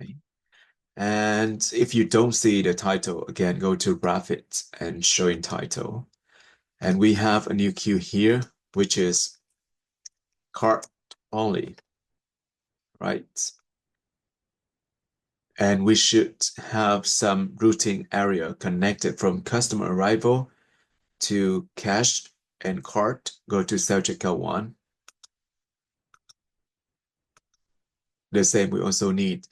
Okay. And if you don't see the title, again, go to graphics and showing title. And we have a new queue here, which is card only, right? And we should have some routing area connected from customer arrival to cash and card, go to self-checkout 1. The same, we also need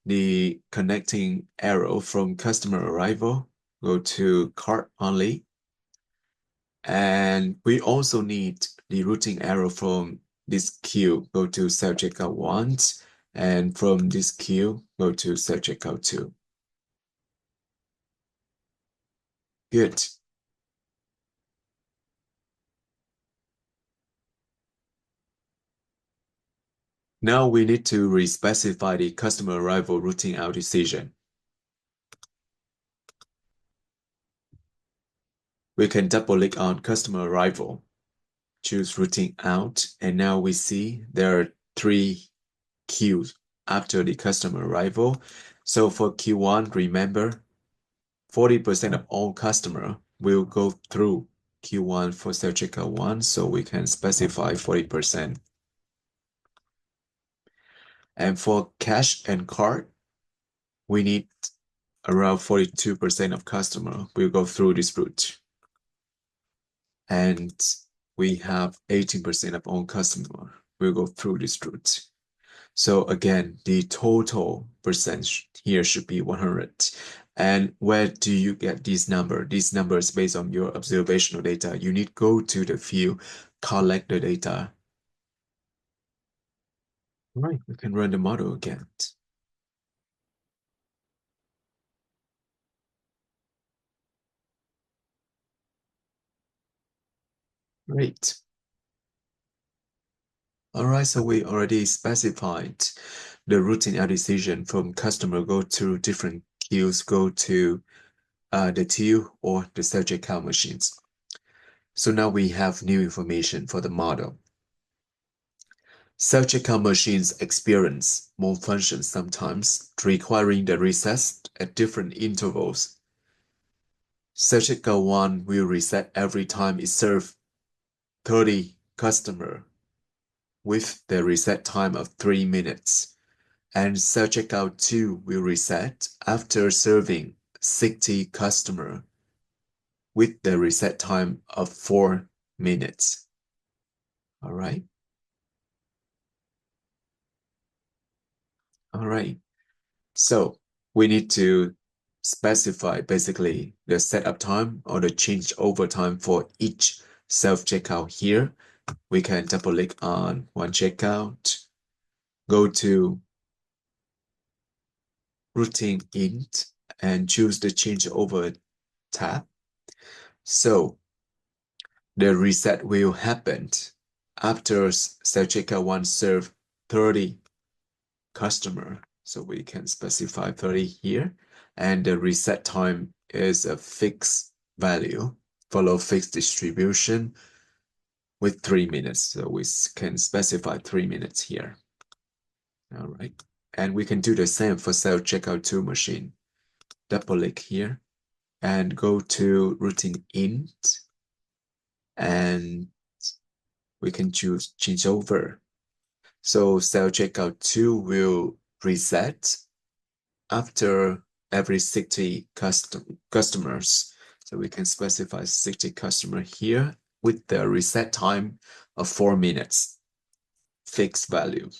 the connecting arrow from customer arrival, go to cart only. And we also need the routing arrow from this queue, go to self-checkout 1, and from this queue, go to self-checkout 2. Good. Now we need to re-specify the customer arrival routing out decision. We can double click on customer arrival, choose routing out, and now we see there are 3 queues after the customer arrival. So for Q1, remember 40% of all customer will go through Q1 for self-checkout 1, so we can specify 40%. And for cash and card, we need around 42% of customer will go through this route. And we have 18% of all customer will go through this route. So again, the total percentage here should be 100. And where do you get this number? This number is based on your observational data. You need to go to the field, collect the data. Right, we can run the model again. Great. All right, so we already specified the routing our decision from customer go to different queues, go to the till or the self-checkout machines. So now we have new information for the model. Self-checkout machines experience more functions sometimes, requiring the reset at different intervals. Self-checkout 1 will reset every time it serves 30 customer with the reset time of 3 minutes. And self-checkout 2 will reset after serving 60 customer with the reset time of 4 minutes. All right. All right. So we need to specify basically the setup time or the changeover time for each self-checkout here. We can double click on one checkout, go to routing int and choose the changeover tab. So the reset will happen after self-checkout 1 serve 30 customer. So we can specify 30 here. And the reset time is a fixed value, follow fixed distribution with 3 minutes. So we can specify 3 minutes here. All right. And we can do the same for self-checkout 2 machine. Double click here and go to routing int. And we can choose changeover. So self-checkout 2 will reset after every 60 customers. So we can specify 60 customer here with the reset time of 4 minutes, fixed value.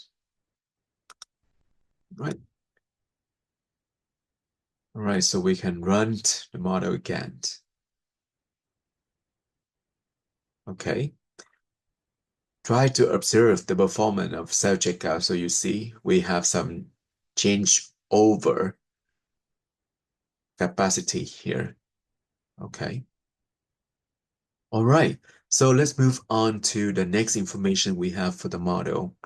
Right. All right, so we can run the model again. Okay. Try to observe the performance of self-checkout. So you see we have some change over capacity here. Okay. All right. So let's move on to the next information we have for the model.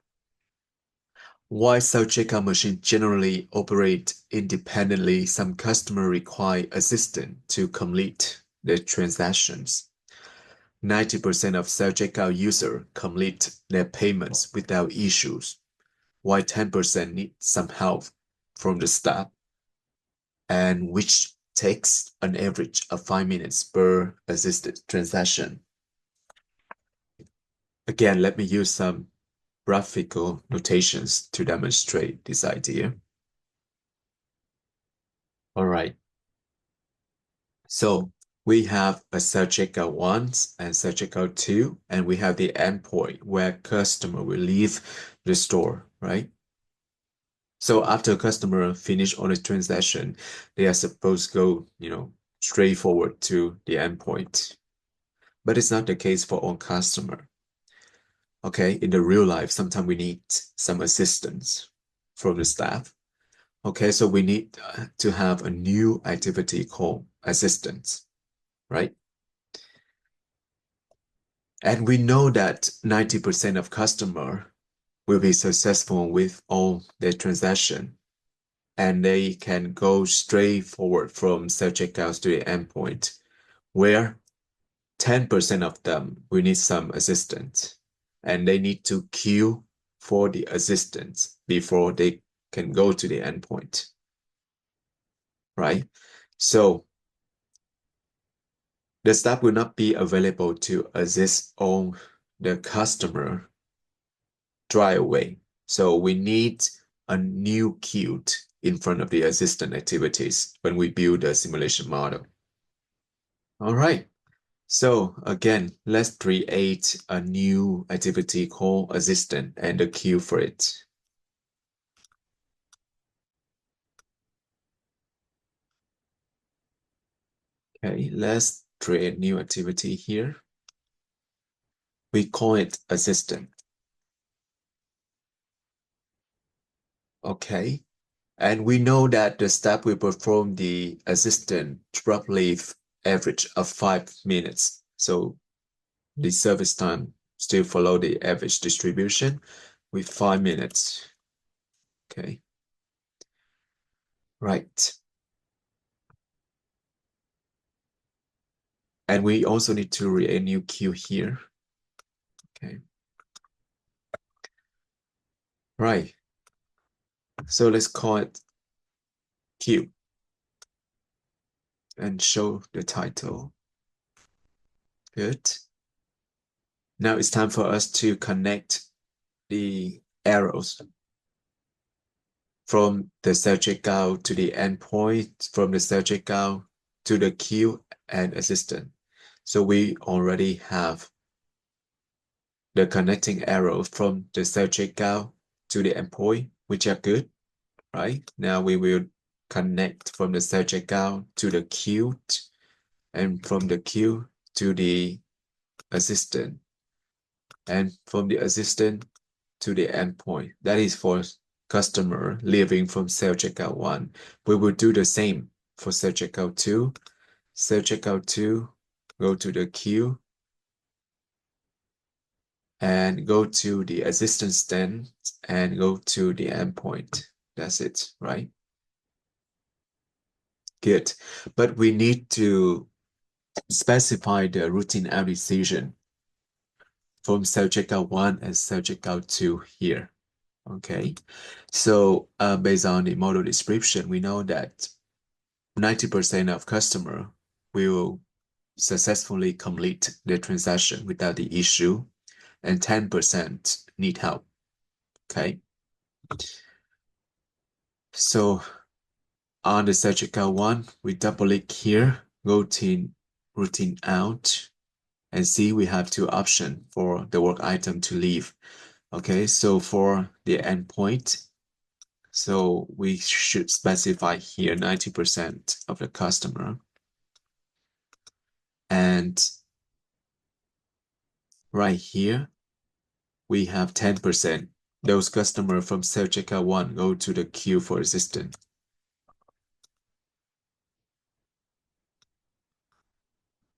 While self-checkout machines generally operate independently, some customers require assistance to complete their transactions. 90% of self-checkout users complete their payments without issues, while 10% need some help from the staff, and which takes an average of 5 minutes per assisted transaction. Again, let me use some graphical notations to demonstrate this idea. All right. So we have a self-checkout 1 and self-checkout 2, and we have the endpoint where customer will leave the store, right? So after customer finish on the transaction, they are supposed to go, straight forward to the endpoint. But it's not the case for all customer. Okay, in the real life, sometimes we need some assistance from the staff. Okay, so we need to have a new activity called assistance, right? And we know that 90% of customer will be successful with all their transaction, and they can go straight forward from self-checkouts to the endpoint, where 10% of them will need some assistance, and they need to queue for the assistance before they can go to the endpoint, right? So the staff will not be available to assist all the customer right away. So we need a new queue in front of the assistant activities when we build a simulation model. All right. So again, let's create a new activity called assistant and a queue for it. Okay, let's create a new activity here. We call it assistant. Okay, and we know that the step will perform the assistant roughly average of 5 minutes. So the service time still follow the average distribution with 5 minutes. Okay, right. And we also need to create a new queue here. Okay, right. So let's call it queue and show the title. Good. Now it's time for us to connect the arrows from the self checkout to the endpoint, from the self checkout to the queue and assistant. So we already have the connecting arrow from the self checkout to the endpoint, which are good, right? Now we will connect from the self checkout to the queue and from the queue to the assistant and from the assistant to the endpoint. That is for customer leaving from self-checkout 1. We will do the same for self-checkout 2. Self-checkout 2, go to the queue and go to the assistant stand and go to the endpoint. That's it, right? Good. But we need to specify the routine out decision from self-checkout 1 and self-checkout 2 here. Okay, so based on the model description, we know that 90% of customer will successfully complete the transaction without the issue, and 10% need help. Okay, so on the self-checkout 1, we double click here, go to routine out, and see we have two options for the work item to leave. Okay, so for the endpoint, so we should specify here 90% of the customer. And right here, we have 10%. Those customers from self-checkout 1 go to the queue for assistant.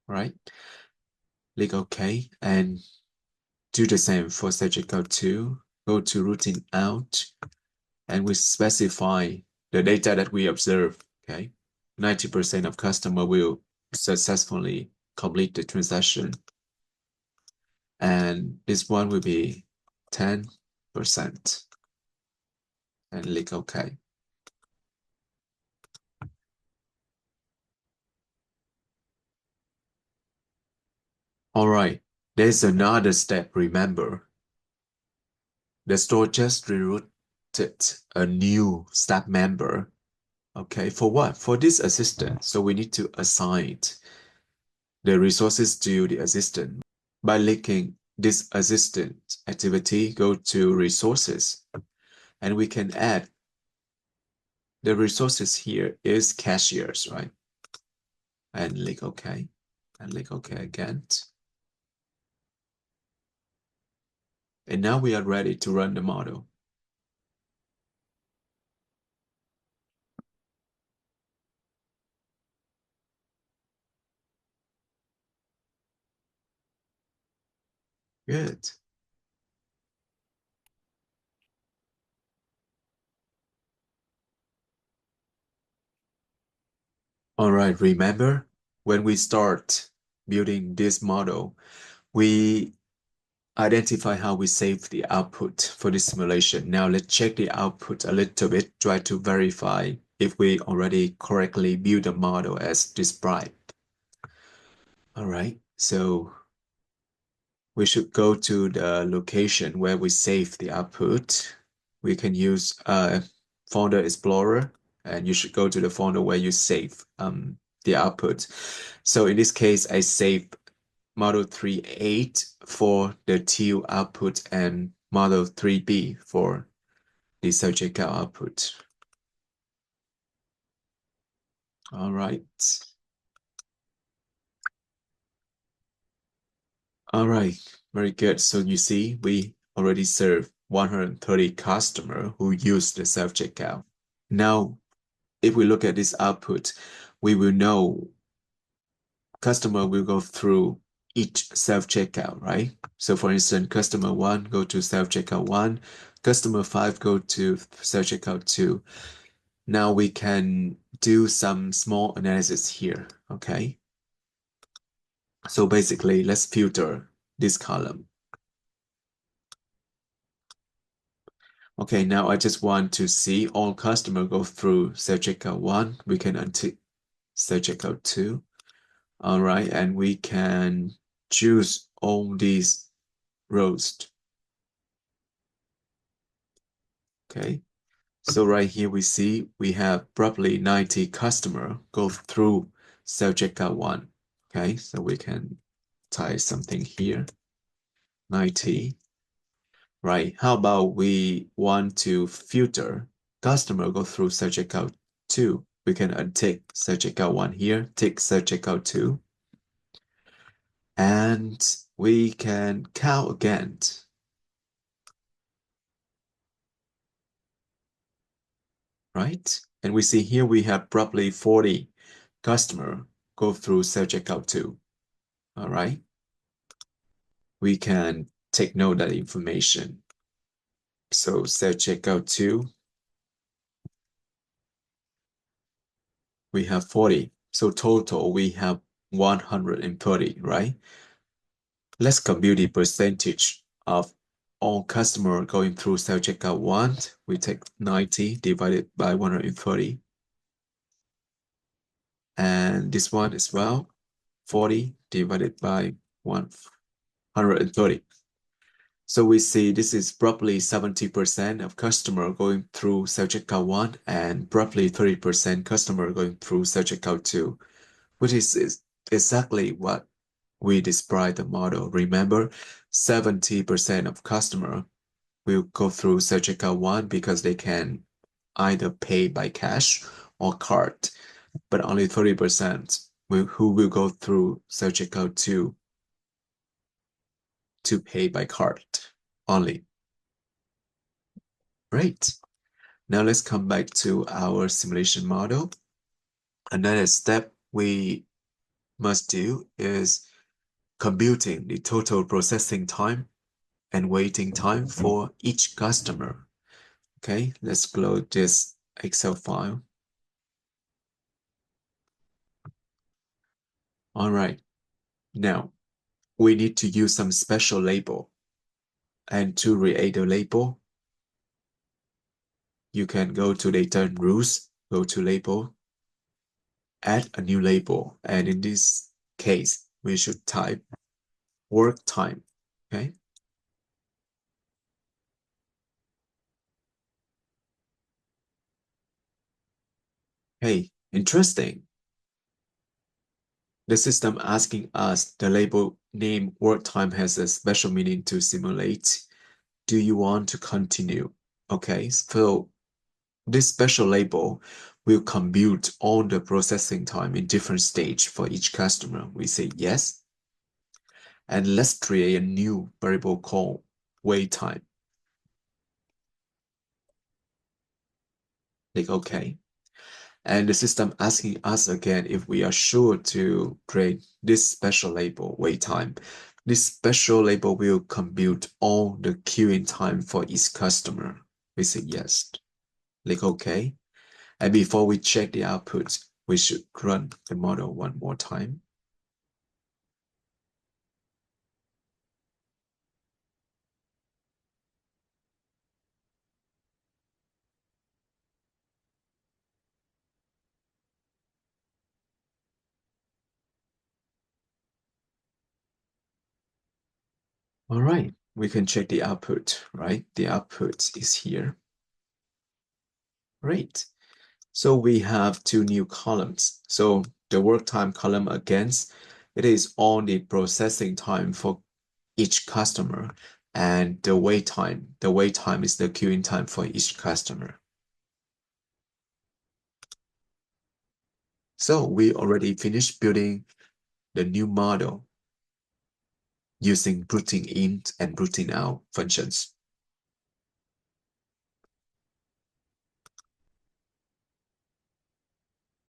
Right? Click OK and do the same for self-checkout 2. Go to routine out and we specify the data that we observe. Okay, 90% of customer will successfully complete the transaction. And this one will be 10%. And click OK. All right, there's another step, remember. The store just rerouted a new staff member. Okay, for what? For this assistant. So we need to assign the resources to the assistant. By linking this assistant activity, go to resources, and we can add the resources here is cashiers, right? And click OK, and click OK again. And now we are ready to run the model. Good. All right, remember when we start building this model, we identify how we save the output for this simulation. Now let's check the output a little bit, try to verify if we already correctly build the model as described. All right, so we should go to the location where we save the output. We can use Folder Explorer, and you should go to the folder where you save the output. So in this case, I save Model 3.8 for the TU output and Model 3B for the self-checkout output. All right. All right, very good. So you see, we already serve 130 customers who use the self-checkout. Now, if we look at this output, we will know customer will go through each self-checkout, right? So for instance, customer 1 go to self-checkout 1, customer 5 go to self-checkout 2. Now we can do some small analysis here, okay? So basically, let's filter this column. Okay, now I just want to see all customer go through self-checkout 1. We can untick self-checkout 2. All right, and we can choose all these rows. Okay, so right here we see we have roughly 90 customer go through self-checkout 1. Okay, so we can type something here, 90. Right, how about we want to filter customer go through self-checkout 2. We can untick self-checkout 1 here, tick self-checkout 2. And we can count again. Right? And we see here we have roughly 40 customer go through self-checkout 2. All right? We can take note of that information. So self-checkout 2, we have 40. So total we have 130, right? Let's compute the percentage of all customer going through self-checkout 1. We take 90 divided by 130. And this one as well, 40 divided by 130. So we see this is roughly 70% of customer going through self-checkout 1 and roughly 30% customer going through self-checkout 2, which is exactly what we described the model. Remember, 70% of customer will go through self-checkout 1 because they can either pay by cash or card, but only 30% who will go through self-checkout 2 to pay by card only. Great. Now let's come back to our simulation model. Another step we must do is computing the total processing time and waiting time for each customer. Okay, let's close this Excel file. All right, now we need to use some special label. And to create a label, you can go to data rules, go to label, add a new label. And in this case, we should type work time, okay? Hey, interesting. The system asking us the label name work time has a special meaning to simulate. Do you want to continue? Okay, so this special label will compute all the processing time in different stage for each customer. We say yes. And let's create a new variable called wait time. Click OK. And the system asking us again if we are sure to create this special label, wait time. This special label will compute all the queuing time for each customer. We say yes. Click OK. And before we check the output, we should run the model one more time. All right, we can check the output, right? The output is here. Great. So we have two new columns. So the work time column against, it is on the processing time for each customer, and the wait time. The wait time is the queuing time for each customer. So we already finished building the new model using routing in and routing out functions.